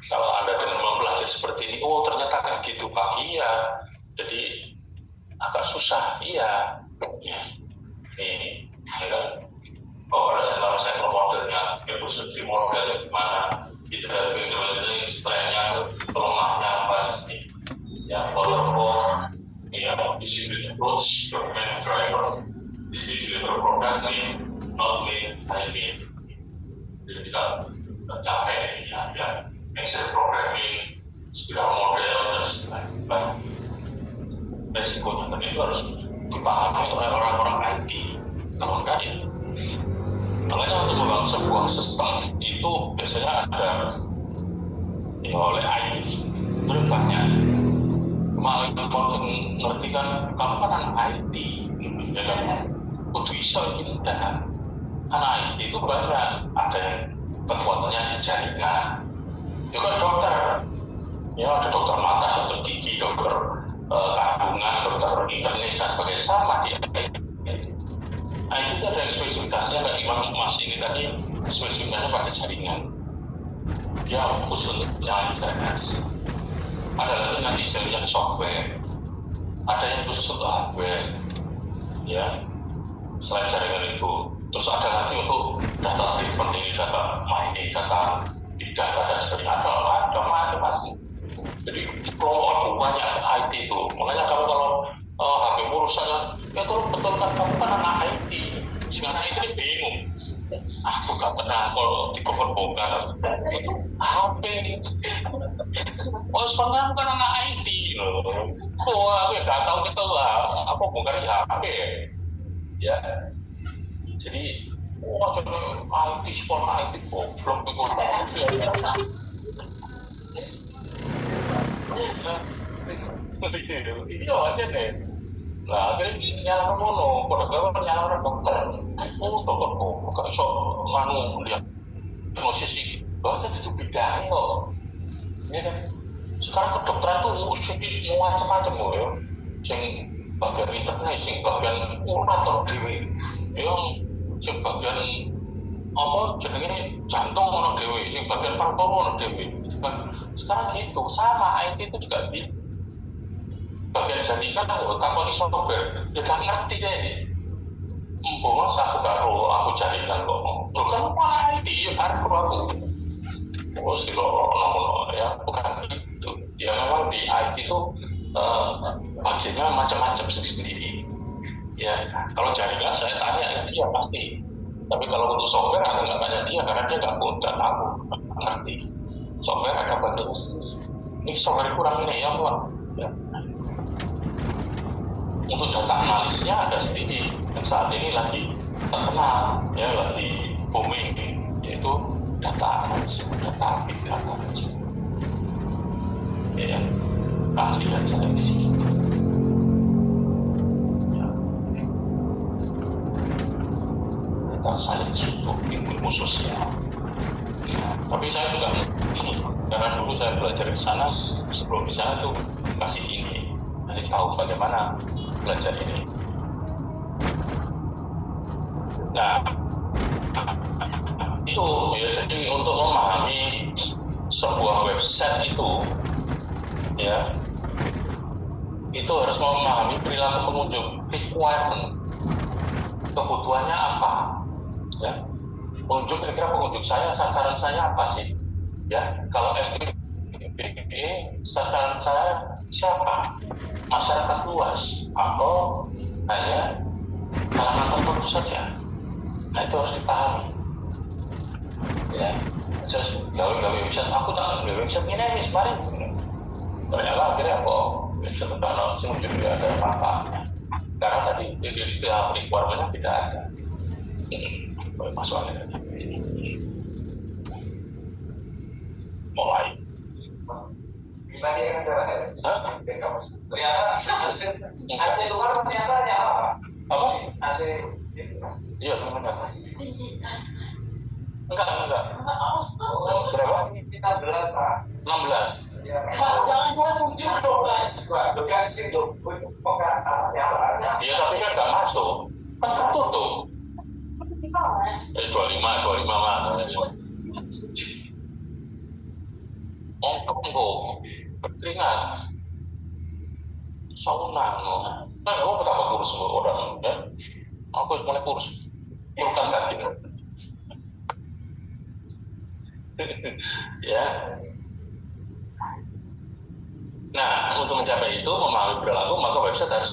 Speaker 4: Kalau Anda dengan mempelajari seperti ini, oh ternyata kayak gitu Pak, iya. Jadi agak susah, iya. Ya. Nih, ya kan? Kalau ada sampel modelnya, evolusi model gimana? Kita dari strengthnya, lemahnya apa sih? Ya, waterfall, ya, distributed approach, document driver, distributed programming, not-made, high-made. Jadi kita tercapai ya, Excel programming, spiral model dan sebagainya. Resikonya tadi itu harus dipahami oleh orang-orang IT. Kalau enggak ya, makanya untuk membangun sebuah sistem itu biasanya ada ya oleh IT itu banyak. Malah kalau ngerti kan, kamu kan anak IT, ya kan? Kudu iso ini enggak. Anak IT itu banyak, ada yang kekuatannya di jaringan, juga dokter, ya ada dokter mata, dokter gigi, dokter kandungan, dokter internis dan sebagainya sama dia. Nah itu ada spesifikasinya kayak gimana Mas ini tadi spesifikasinya pada jaringan. Dia khusus untuk yang jaringan. Ada lagi nanti jaringan software, ada yang khusus untuk hardware, ya. Selain jaringan itu, terus ada lagi untuk data driven ini, data mining, data big data dan sebagainya. Ada macam-macam. Jadi kelompok banyak IT itu. Makanya kamu kalau HP rusak ya terus betulkan kamu kan anak IT. Sekarang itu bingung. Aku gak pernah kalau dibongkar HP. Oh sebenarnya bukan anak IT loh. Oh aku gak tahu gitu lah. Apa bongkar di HP ya. Jadi macam IT sport IT goblok itu. Iya aja deh. Nah, akhirnya nyala mono, pada gambar nyala dokter. Oh, dokter kok, bukan so nganu lihat posisi. Bahasa itu bidang loh. Ya kan? Sekarang kedokteran tuh mau macam-macam loh ya. Sing bagian internet, sing bagian urat dewi. Yang sing bagian apa jenenge jantung ono dewi, sing bagian paru-paru ono dewi. Sekarang gitu, sama IT itu juga di bagian jaringan takoni software, ya gak ngerti deh. Mbok aku karo aku jaringan kok. Lho kan IT ya karo aku. Oh sih lo ya bukan itu. Ya memang di IT itu bagiannya macam-macam sendiri. Ya kalau jaringan saya tanya dia pasti. Tapi kalau untuk software aku nggak tanya dia karena dia nggak tahu, ngerti. Software ada bagian ini software kurang ini ya Pak. Ya. Untuk data analisnya ada sendiri yang saat ini lagi terkenal ya lagi booming yaitu data analisis, data big data ya ahli aja di situ ya. Data science untuk ilmu sosial ya. Tapi saya juga ini karena dulu saya belajar di sana sebelum di sana tuh kasih ini jadi tahu bagaimana belajar ini. Nah, itu ya jadi untuk memahami sebuah website itu, ya, itu harus memahami perilaku pengunjung, requirement, kebutuhannya apa, ya. Pengunjung kira-kira pengunjung saya, sasaran saya apa sih, ya? Kalau SPBE, sasaran saya siapa? Masyarakat luas atau hanya kalangan tertentu saja. Nah itu harus dipahami. Ya, just gawe-gawe website. Aku tak gawe website ini kemarin. Ternyata akhirnya kok website itu langsung juga ada manfaatnya. Karena tadi di requirement-nya tidak ada. Masalahnya mulai.
Speaker 2: Gimana dia kan cara ternyata AC luar ternyata apa? AC
Speaker 4: iya benar. Enggak. Berapa?
Speaker 2: 15 Pak.
Speaker 4: 16.
Speaker 2: Mas jangan buat 17 Pak. Bukan situ. Bukan ya Pak.
Speaker 4: Iya tapi kan nggak masuk. Kan tertutup. 25 mana? Ongkong berkeringat sauna nah kamu betapa kurus orang ya aku harus mulai kurus urutan kaki ya nah untuk mencapai itu memahami perilaku maka website harus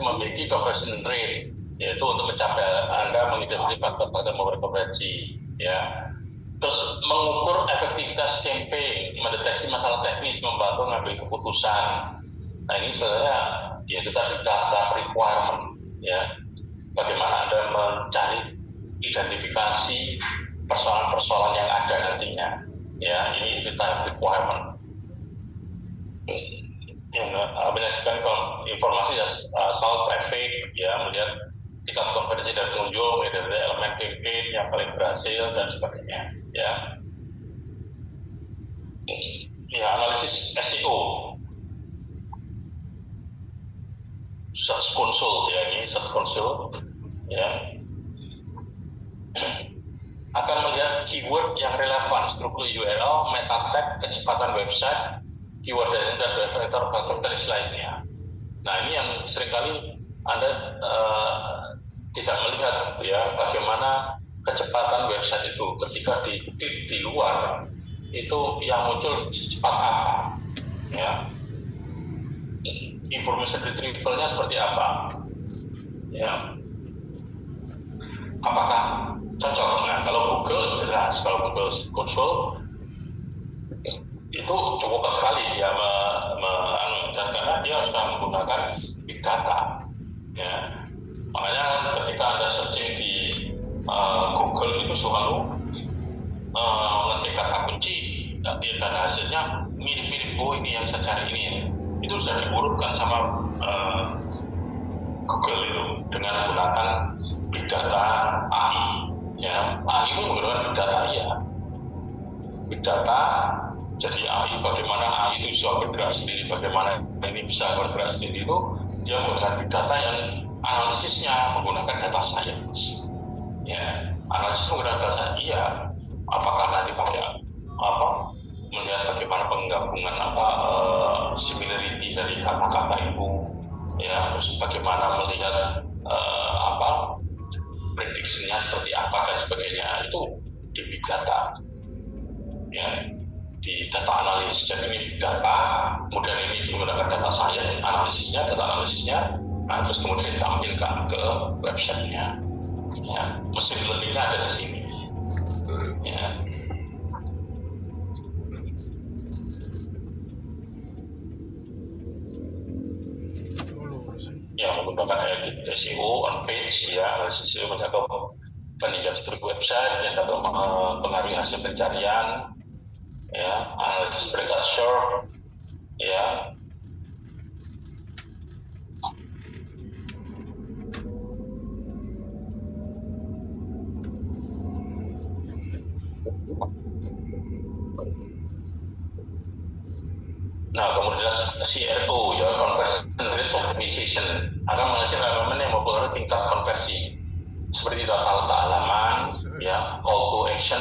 Speaker 4: memiliki conversion rate yaitu untuk mencapai Anda mengidentifikasi faktor-faktor berekomendasi, ya. Terus mengukur efektivitas campaign, mendeteksi masalah teknis, membantu mengambil keputusan. Nah ini sebenarnya ya itu tadi data requirement, ya. Bagaimana Anda mencari identifikasi persoalan-persoalan yang ada nantinya, ya. Ini data requirement. Menyajikan informasi soal traffic, ya, melihat tingkat konversi dari pengunjung, dari elemen campaign yang paling berhasil dan sebagainya, ya. Ya, analisis SEO, Search Console, ya, ini Search Console, ya, akan melihat keyword yang relevan, struktur URL, meta tag, kecepatan website, keyword dan faktor teknis lainnya. Nah ini yang seringkali Anda tidak melihat, ya, bagaimana kecepatan website itu ketika di luar itu yang muncul secepat apa, ya. Information retrieval-nya seperti apa, ya. Apakah cocok? Nah kalau Google jelas, kalau Google Console itu cukup sekali ya karena dia sudah menggunakan big data, ya. Makanya ketika Anda searching di Google itu selalu mengetik kata kunci dan hasilnya mirip-mirip, oh ini yang saya cari ini, itu sudah diurutkan sama Google itu dengan menggunakan big data AI, ya. AI itu menggunakan big data, ya, big data. Jadi AI, bagaimana AI itu bisa bergerak sendiri, bagaimana ini bisa bergerak sendiri itu dia menggunakan big data yang analisisnya menggunakan data science, ya. Analisis menggunakan data science, iya. Apakah nanti pakai melihat bagaimana penggabungan similarity dari kata-kata itu, ya. Terus bagaimana melihat prediksinya seperti apa dan sebagainya, itu di big data, ya. Di data analisis, jadi ini big data, kemudian ini menggunakan data science, data analisisnya, nah, terus kemudian ditampilkan ke websitenya, ya. Machine learning-nya ada di sini, ya. Ya, menggunakan SEO on page, ya, analisis SEO mencakup peningkatan struktur website yang dapat mempengaruhi hasil pencarian, ya, analisis peringkat SERP, ya. Nah, kemudian CRO, ya, conversion rate optimization, akan menghasilkan elemen yang mempengaruhi tingkat konversi seperti data halaman, ya, call to action,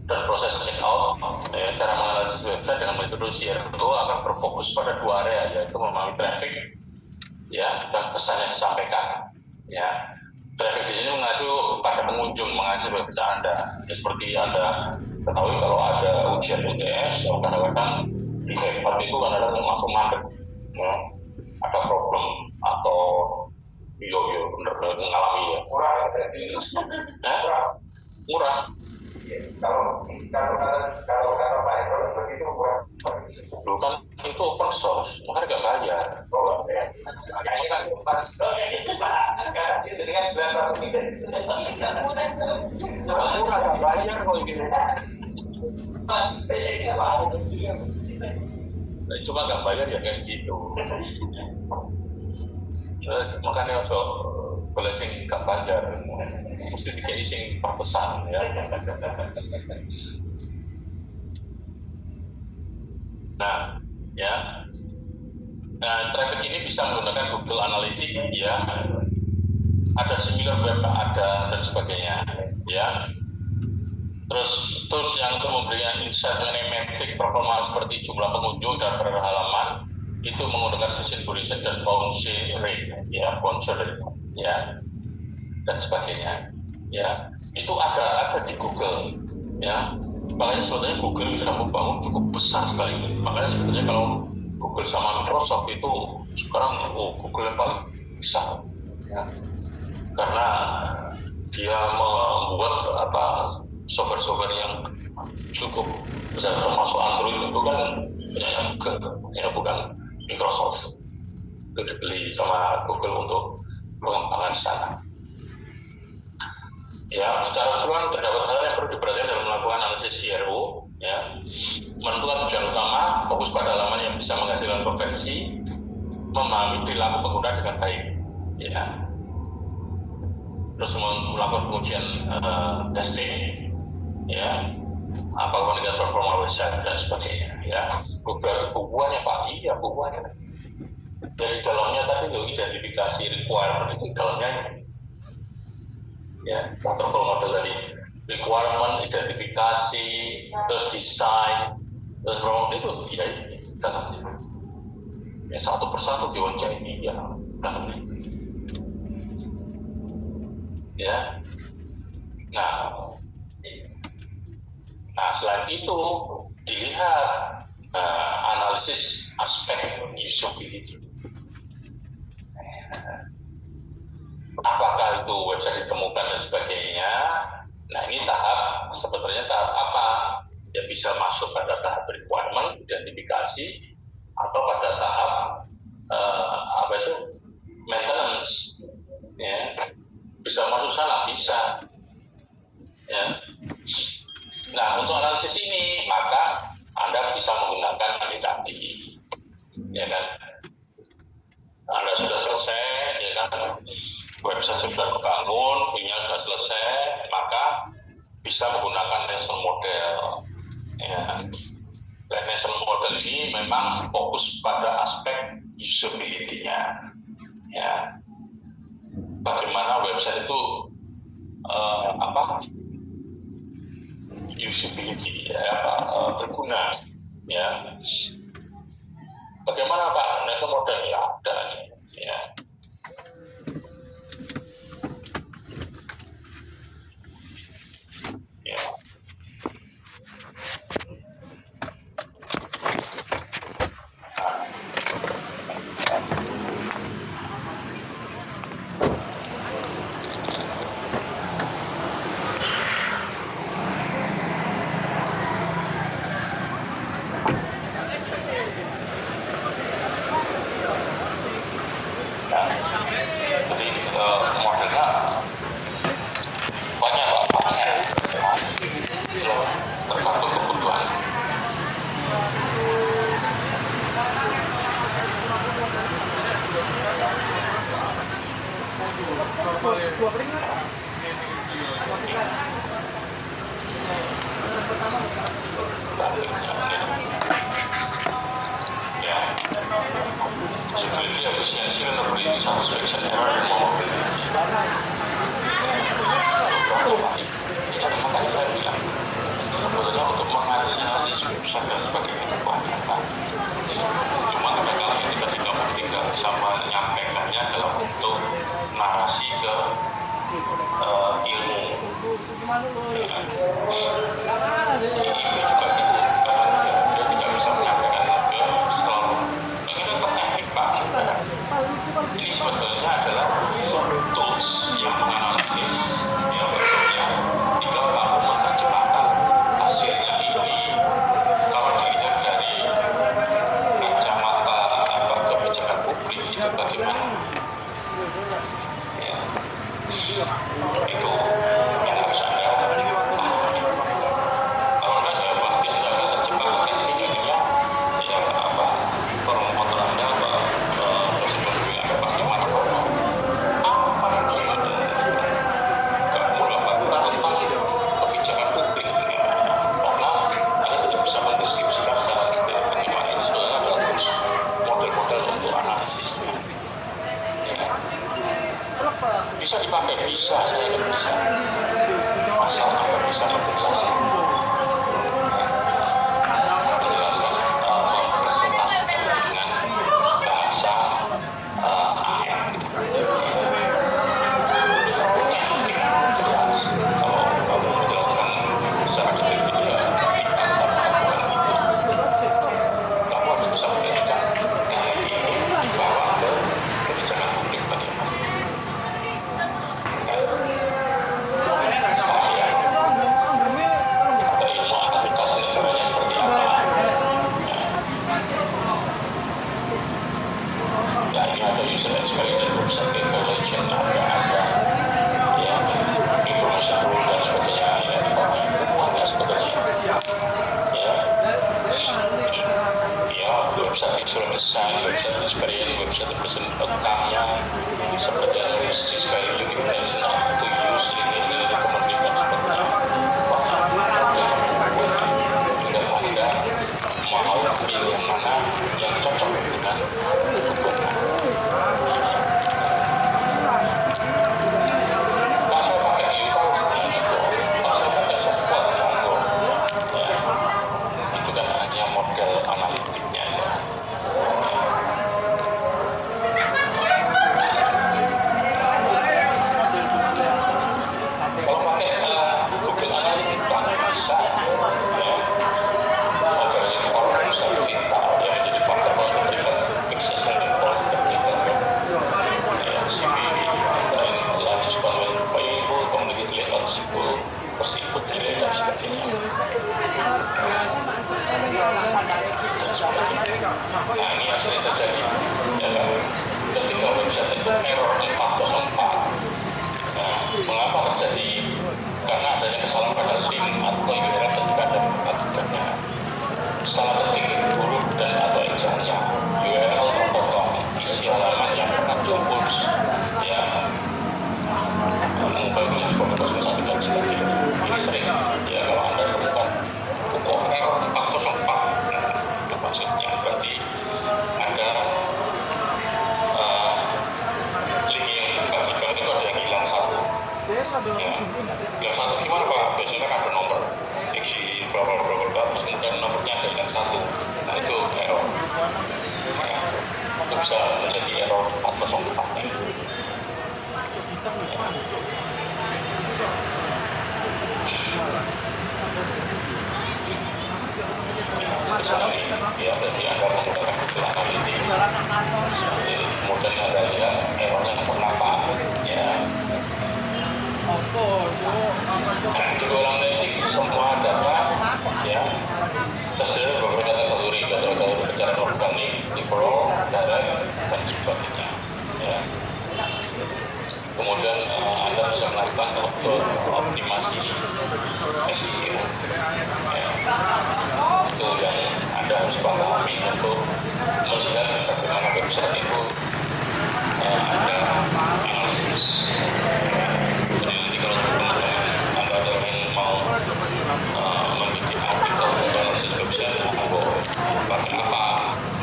Speaker 4: dan proses checkout. Ya, cara menganalisis website dengan metode CRO akan berfokus pada dua area, yaitu memahami traffic, ya, dan pesan yang disampaikan, ya. Traffic di sini mengacu pada pengunjung mengakses website Anda, ya, seperti Anda ketahui kalau ada ujian UTS, kadang-kadang di hebat itu kadang-kadang langsung mandek, ya. Ada problem atau bener-bener mengalami, ya.
Speaker 2: Murah
Speaker 4: Murah.
Speaker 2: Kalau kata Pak Eko seperti itu murah.
Speaker 4: Dulu kan itu open source, makanya nggak bayar.
Speaker 2: Oh, ya. Ini kan pas kan jadi kan bilang satu
Speaker 4: Murah nggak bayar kalau gitu.
Speaker 2: pas saya mau
Speaker 4: Cuma nggak bayar ya kayak gitu. Makanya boleh sing nggak bayar, mesti dikasih sing perpesan, ya. Nah, ya. Nah, traffic ini bisa menggunakan Google Analytics, ya. Ada similar web, ada dan sebagainya, ya. Terus yang memberikan insight mengenai metrik performa seperti jumlah pengunjung dan berapa halaman itu menggunakan session duration dan bounce rate, ya, bounce rate, ya, dan sebagainya, ya. Itu ada di Google, ya. Makanya sebetulnya Google sudah membangun cukup besar sekali. Makanya sebetulnya kalau Google sama Microsoft itu sekarang Google yang paling besar, ya. karena dia membuat software-software yang cukup besar, termasuk Android itu kan punya Google, ya bukan Microsoft. Itu dibeli sama Google untuk pengembangan sana. Ya, secara keseluruhan terdapat hal yang perlu diperhatikan dalam melakukan analisis CRO. Ya, menentukan tujuan utama, fokus pada halaman yang bisa menghasilkan konversi, memahami perilaku pengguna dengan baik. Ya, terus melakukan pengujian testing, ya, apakah meningkat performa website dan sebagainya. Ya, bukuannya Pak, iya bukuannya. Jadi dalamnya tadi lo identifikasi requirement itu dalamnya. Ya, waterfall model tadi requirement, identifikasi, terus desain, terus promosi itu ya dalamnya. Ya, satu persatu diwajah ini ya dalamnya. Ya, nah selain itu dilihat analisis aspek usability. Apakah itu website ditemukan dan sebagainya. Nah, ini sebetulnya tahap apa yang bisa masuk pada tahap requirement, identifikasi, atau pada tahap maintenance, ya, bisa masuk sana, bisa, ya. Nah, untuk analisis ini maka Anda bisa menggunakan ini tadi, ya kan? Anda sudah selesai, ya kan? Website sudah terbangun, punya sudah selesai, maka bisa menggunakan Nelson model. Ya. Nelson model ini memang fokus pada aspek usability-nya. Ya. Bagaimana website itu usability, ya, berguna. Ya. Bagaimana Pak Nelson model ya ada, ya. Tergantung kebutuhan. Ya, security efficiency and ability satisfaction error dan mobility. Makanya saya bilang sebetulnya untuk menganalisis website dan sebagainya itu banyak kan. Cuma kadang-kadang kita tidak tinggal sama menyampaikannya dalam bentuk narasi ke ilmu. Ini juga gitu, karena dia tidak bisa menyampaikan ke selalu. Ini kan teknik Pak. Ini sebetulnya adalah tools yang menganalisis ya bentuknya. Tinggal kamu menerjemahkan hasilnya ini. Kalau dilihat dari kacamata kebijakan publik itu bagaimana? Ya. Itu yang harus Anda pahami. Kalau Anda sudah pasti tidak akan terjebak di sini ya promotor Anda prosedur Anda bagaimana apa ini nggak mudah bagus tentang kebijakan publik ya. Karena Anda tidak bisa mendeskripsikan secara detail bagaimana ini sebenarnya adalah model-model untuk analisisnya. Ya. Bisa dipakai, bisa, saya tidak bisa. Asal Anda bisa menjelaskan. Menjelaskan, presentasikan dengan bahasa ayat. Jelas. Kalau kamu menjelaskan secara detail itu ya, kamu harus bisa menjelaskan ini dibawa ke kebijakan publik bagaimana. Mengapa terjadi? Karena adanya kesalahan pada link atau URL ketika ada buka-bukanya. Salah ketik huruf dan atau ejaannya, URL terpotong, isi halaman yang pernah dihapus, ya, mengubahnya di kode 01 dan sebagainya. Ini sering, ya, kalau Anda temukan buku error 404, itu maksudnya berarti ada link yang dibuka-buka itu ada yang hilang satu. Ya, yang satu gimana Pak? Biasanya kan ada nomor isi berapa terus kemudian nomornya ada yang satu. Nah itu error. Ya, itu bisa menjadi error 404 ini. Ya, jadi Anda menggunakan Google Analytics. Kemudian Anda lihat errornya kenapa, ya. Google Analytics semua data, ya, tersedia beberapa kategori berbicara organik, develop, direct, dan sebagainya. Ya. Kemudian Anda bisa melakukan optimasi SEO. Ya. Itu yang Anda harus pahami untuk melihat bagaimana website itu ada analisis. Jadi nanti kalau teman-teman Anda ada yang mau membuat artikel untuk analisis website, mau pakai apa,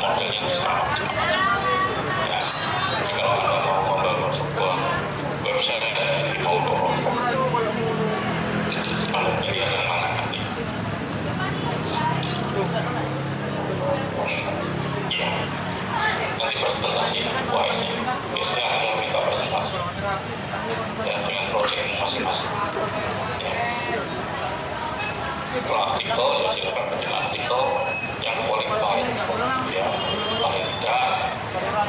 Speaker 4: modelnya sama. Ya, jadi kalau Anda mau membangun sebuah website di Modo, kalau pilihan yang mana nanti? Ya, nanti presentasi WISE-nya. Biasanya adalah minta presentasi ya, dengan project masing-masing. Ya. Kalau artikel, ya silakan bikin artikel yang qualified, ya, paling tidak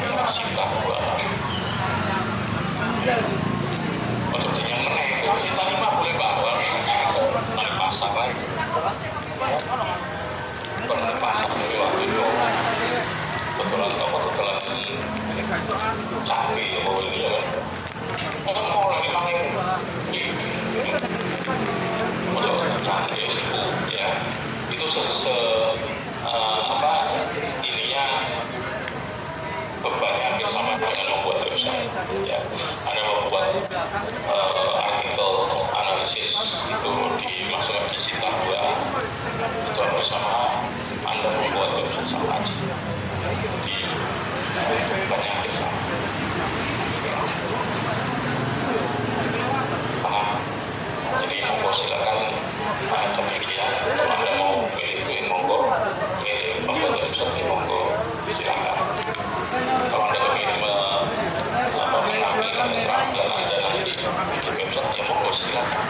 Speaker 4: ya, Sinta 2. Untuk yang meneng, Sinta 5 boleh bawa dari pasar lagi. Kalau di pasar dari waktu itu kebetulan canggih ya bawa ini ya kan. Mau lagi pakai model canggih sih ya. Itu ininya bebannya hampir sama dengan membuat website ya. Ada membuat artikel analisis itu dimasukkan di Sinta 2 itu hampir sama Anda membuat website sama aja. Jadi bebannya hampir sama. Paham? Jadi monggo silakan pemilihan kalau Anda mau pilih monggo, pilih membuat website monggo silakan. Kalau Anda ingin menampilkan keterampilan Anda nanti bikin website ya monggo silakan.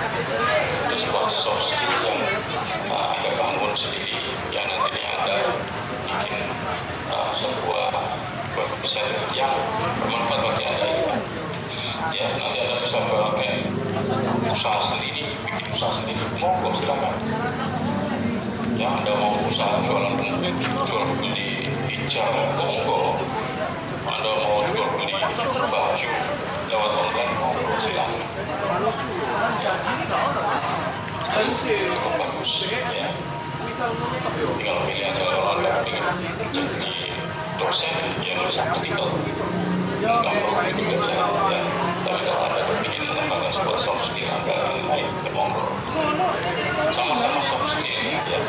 Speaker 4: Itu sebuah soft skill yang Anda bangun sendiri yang nantinya Anda bikin sebuah website yang bermanfaat bagi Anda ya. Nanti Anda bisa pakai usaha sendiri, bikin usaha sendiri monggo silakan. Ya, Anda mau usaha jual beli hijab monggo. Anda mau jual beli baju lewat online monggo silakan. Cukup bagus ya. Tinggal pilih aja kalau Anda ingin jadi dosen ya nulis artikel nggak perlu itu dosen ya. Tapi kalau Anda ingin mengembangkan sebuah soft skill Anda naik ke monggo sama-sama soft skill ya.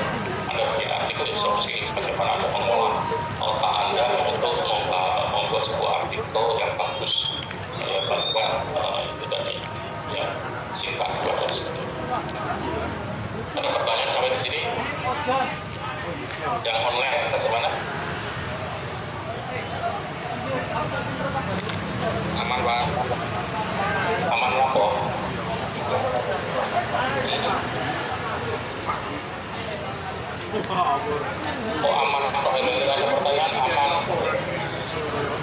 Speaker 4: Anda bikin artikel ya soft skill bagaimana Anda mengolah otak Anda untuk membuat sebuah artikel yang bagus ya, bahkan itu tadi ya Sinta 2 dan sebagainya. Ada pertanyaan sampai di sini? Yang online bagaimana? Aman Pak? Aman lah kok. Oh aman kok, ini ada pertanyaan aman.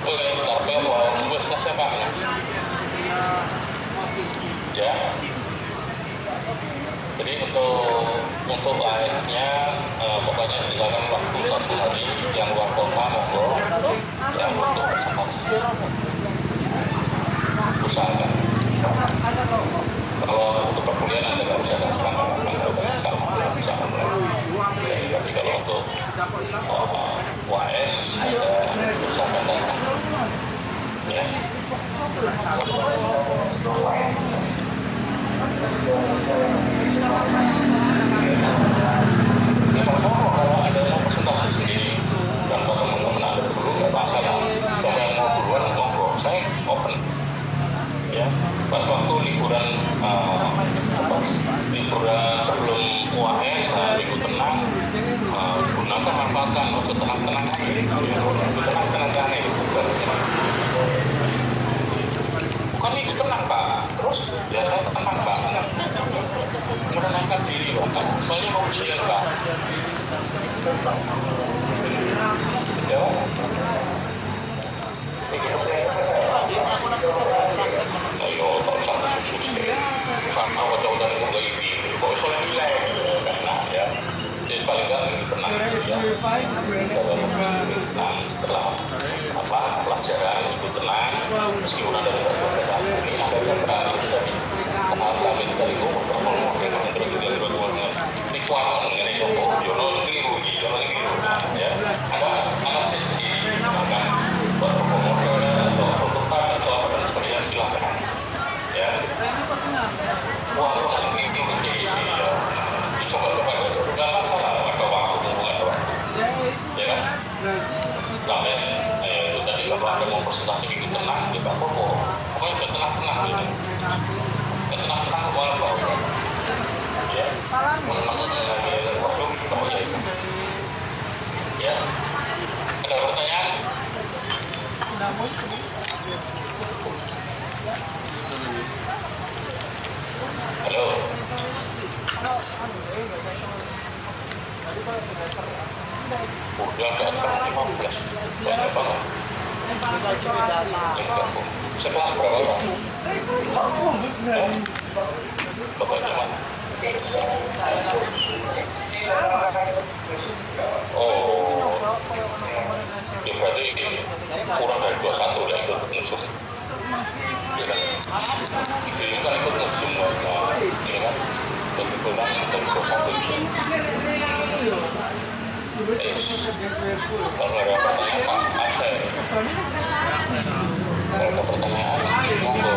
Speaker 4: Boleh start mau nunggu selesai Pak? Ya. Jadi untuk lainnya pokoknya silakan waktu 1 hari yang luar kota monggo yang untuk presentasi usahakan. Ya saya tenang Pak, menenangkan diri Pak, soalnya mau ujian Pak. Ya, ayo tak usah susah. Sama wadah-wadah itu nggak ini, kok soalnya nilai karena ya. Jadi paling nggak tenang ya. Nah, setelah pelajaran itu tenang, meskipun ada beberapa ini ada beberapa tadi kami dari umur terus juga ritual mengenai jono ini ya ada analisis di akan berpromotor atau prototipe atau apa dan sebagainya silakan ya walaupun ini dicoba-coba nggak masalah ada waktu atau ya kan sampai itu tadi kalau ada mau presentasi minggu tenang juga pokoknya tenang gitu tenang walaupun ya ya ada pertanyaan halo udah ada 15 banyak banget sekelas berapa orang? Bapaknya mana? Oh, ya berarti kurang dari 21 udah ikut musuh. Ya kan? Ini kan ikut musuh semua. Ini kan kebetulan dari 21. Kalau ada pertanyaan Pak Asep. Kalau ada pertanyaan, monggo.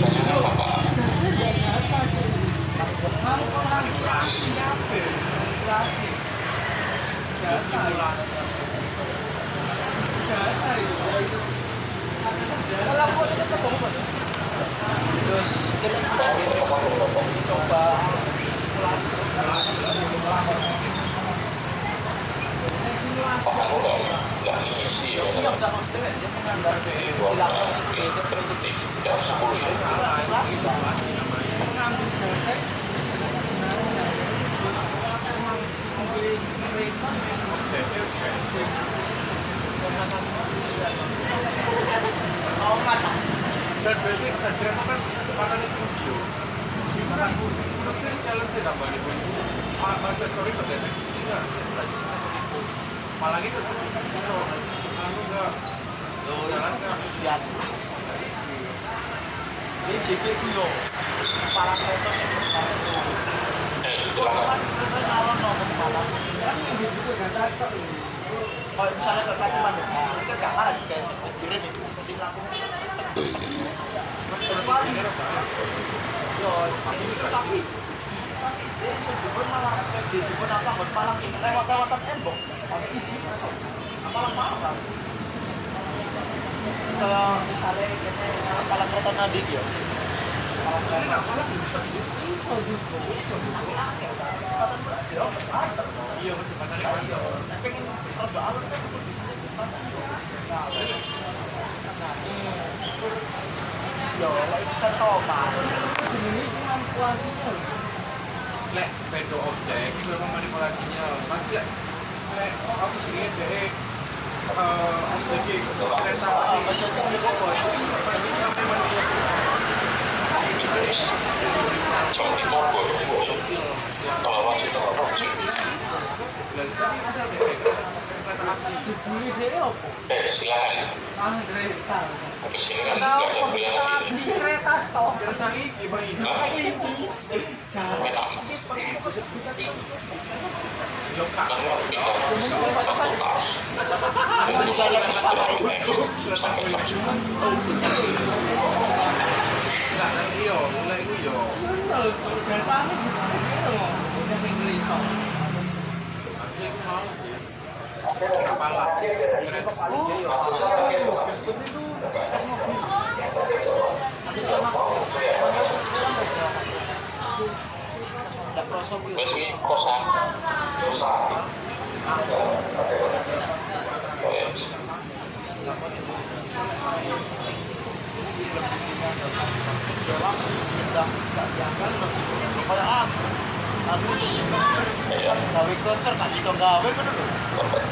Speaker 4: Pertanyaan apa Pak? Pak aku nggak ngisi ya. Jam 10 ya.
Speaker 5: Dan berarti kerjaan kan kecepatannya tinggi. Gimana menurutnya challenge saya nambah nih pun. Masa sorry saudara, sehingga itu. Apalagi kecepatan itu, anu nggak jalan nggak lihat. Ini JP kuyo, para kreator yang besar itu.
Speaker 4: Silakan.
Speaker 5: Kalau misalnya ke Klaten Bandung, itu nggak marah juga mestinya nih, penting lakukan. Tapi sebelum malah sebelum apa buat malam lewat embok, ada isi malam malam. Kalau misalnya kita malam kereta nadi dia, malam kereta malam bisa juga. Iya kecepatannya banyak. Pengen kalau alur kan di sini bisa. Yo, kita tahu mas. Ini manipulasinya. Lek, beda objek itu memang manipulasinya. Mas lek, aku sendiri deh. Objek kereta maksudnya apa? Itu namanya manipulasi.
Speaker 4: Cuma di Bogor. Kalau masih terlalu
Speaker 5: Dan tadi ada kereta api. Dibeli dia apa?
Speaker 4: silakan.
Speaker 5: Kereta.
Speaker 4: Ke sini kan nggak ada pilihan lagi.
Speaker 5: Kereta toh. Kereta ini gimana?
Speaker 4: Hah?
Speaker 5: Jangan.
Speaker 4: Enak.
Speaker 5: Jongkak.
Speaker 4: Kan pindah fakultas.
Speaker 5: Bisa lihat
Speaker 4: Sampai jam 9.
Speaker 5: Enggak, nanti yo, mulai itu yo. Kereta ini udah beli toh. Aku mau sih. Kepala. Kereta paling yo.
Speaker 4: Wes iki kosan. Wes. Iya.
Speaker 5: Gawe konser kan iso gawe kan lho.
Speaker 4: Kompet.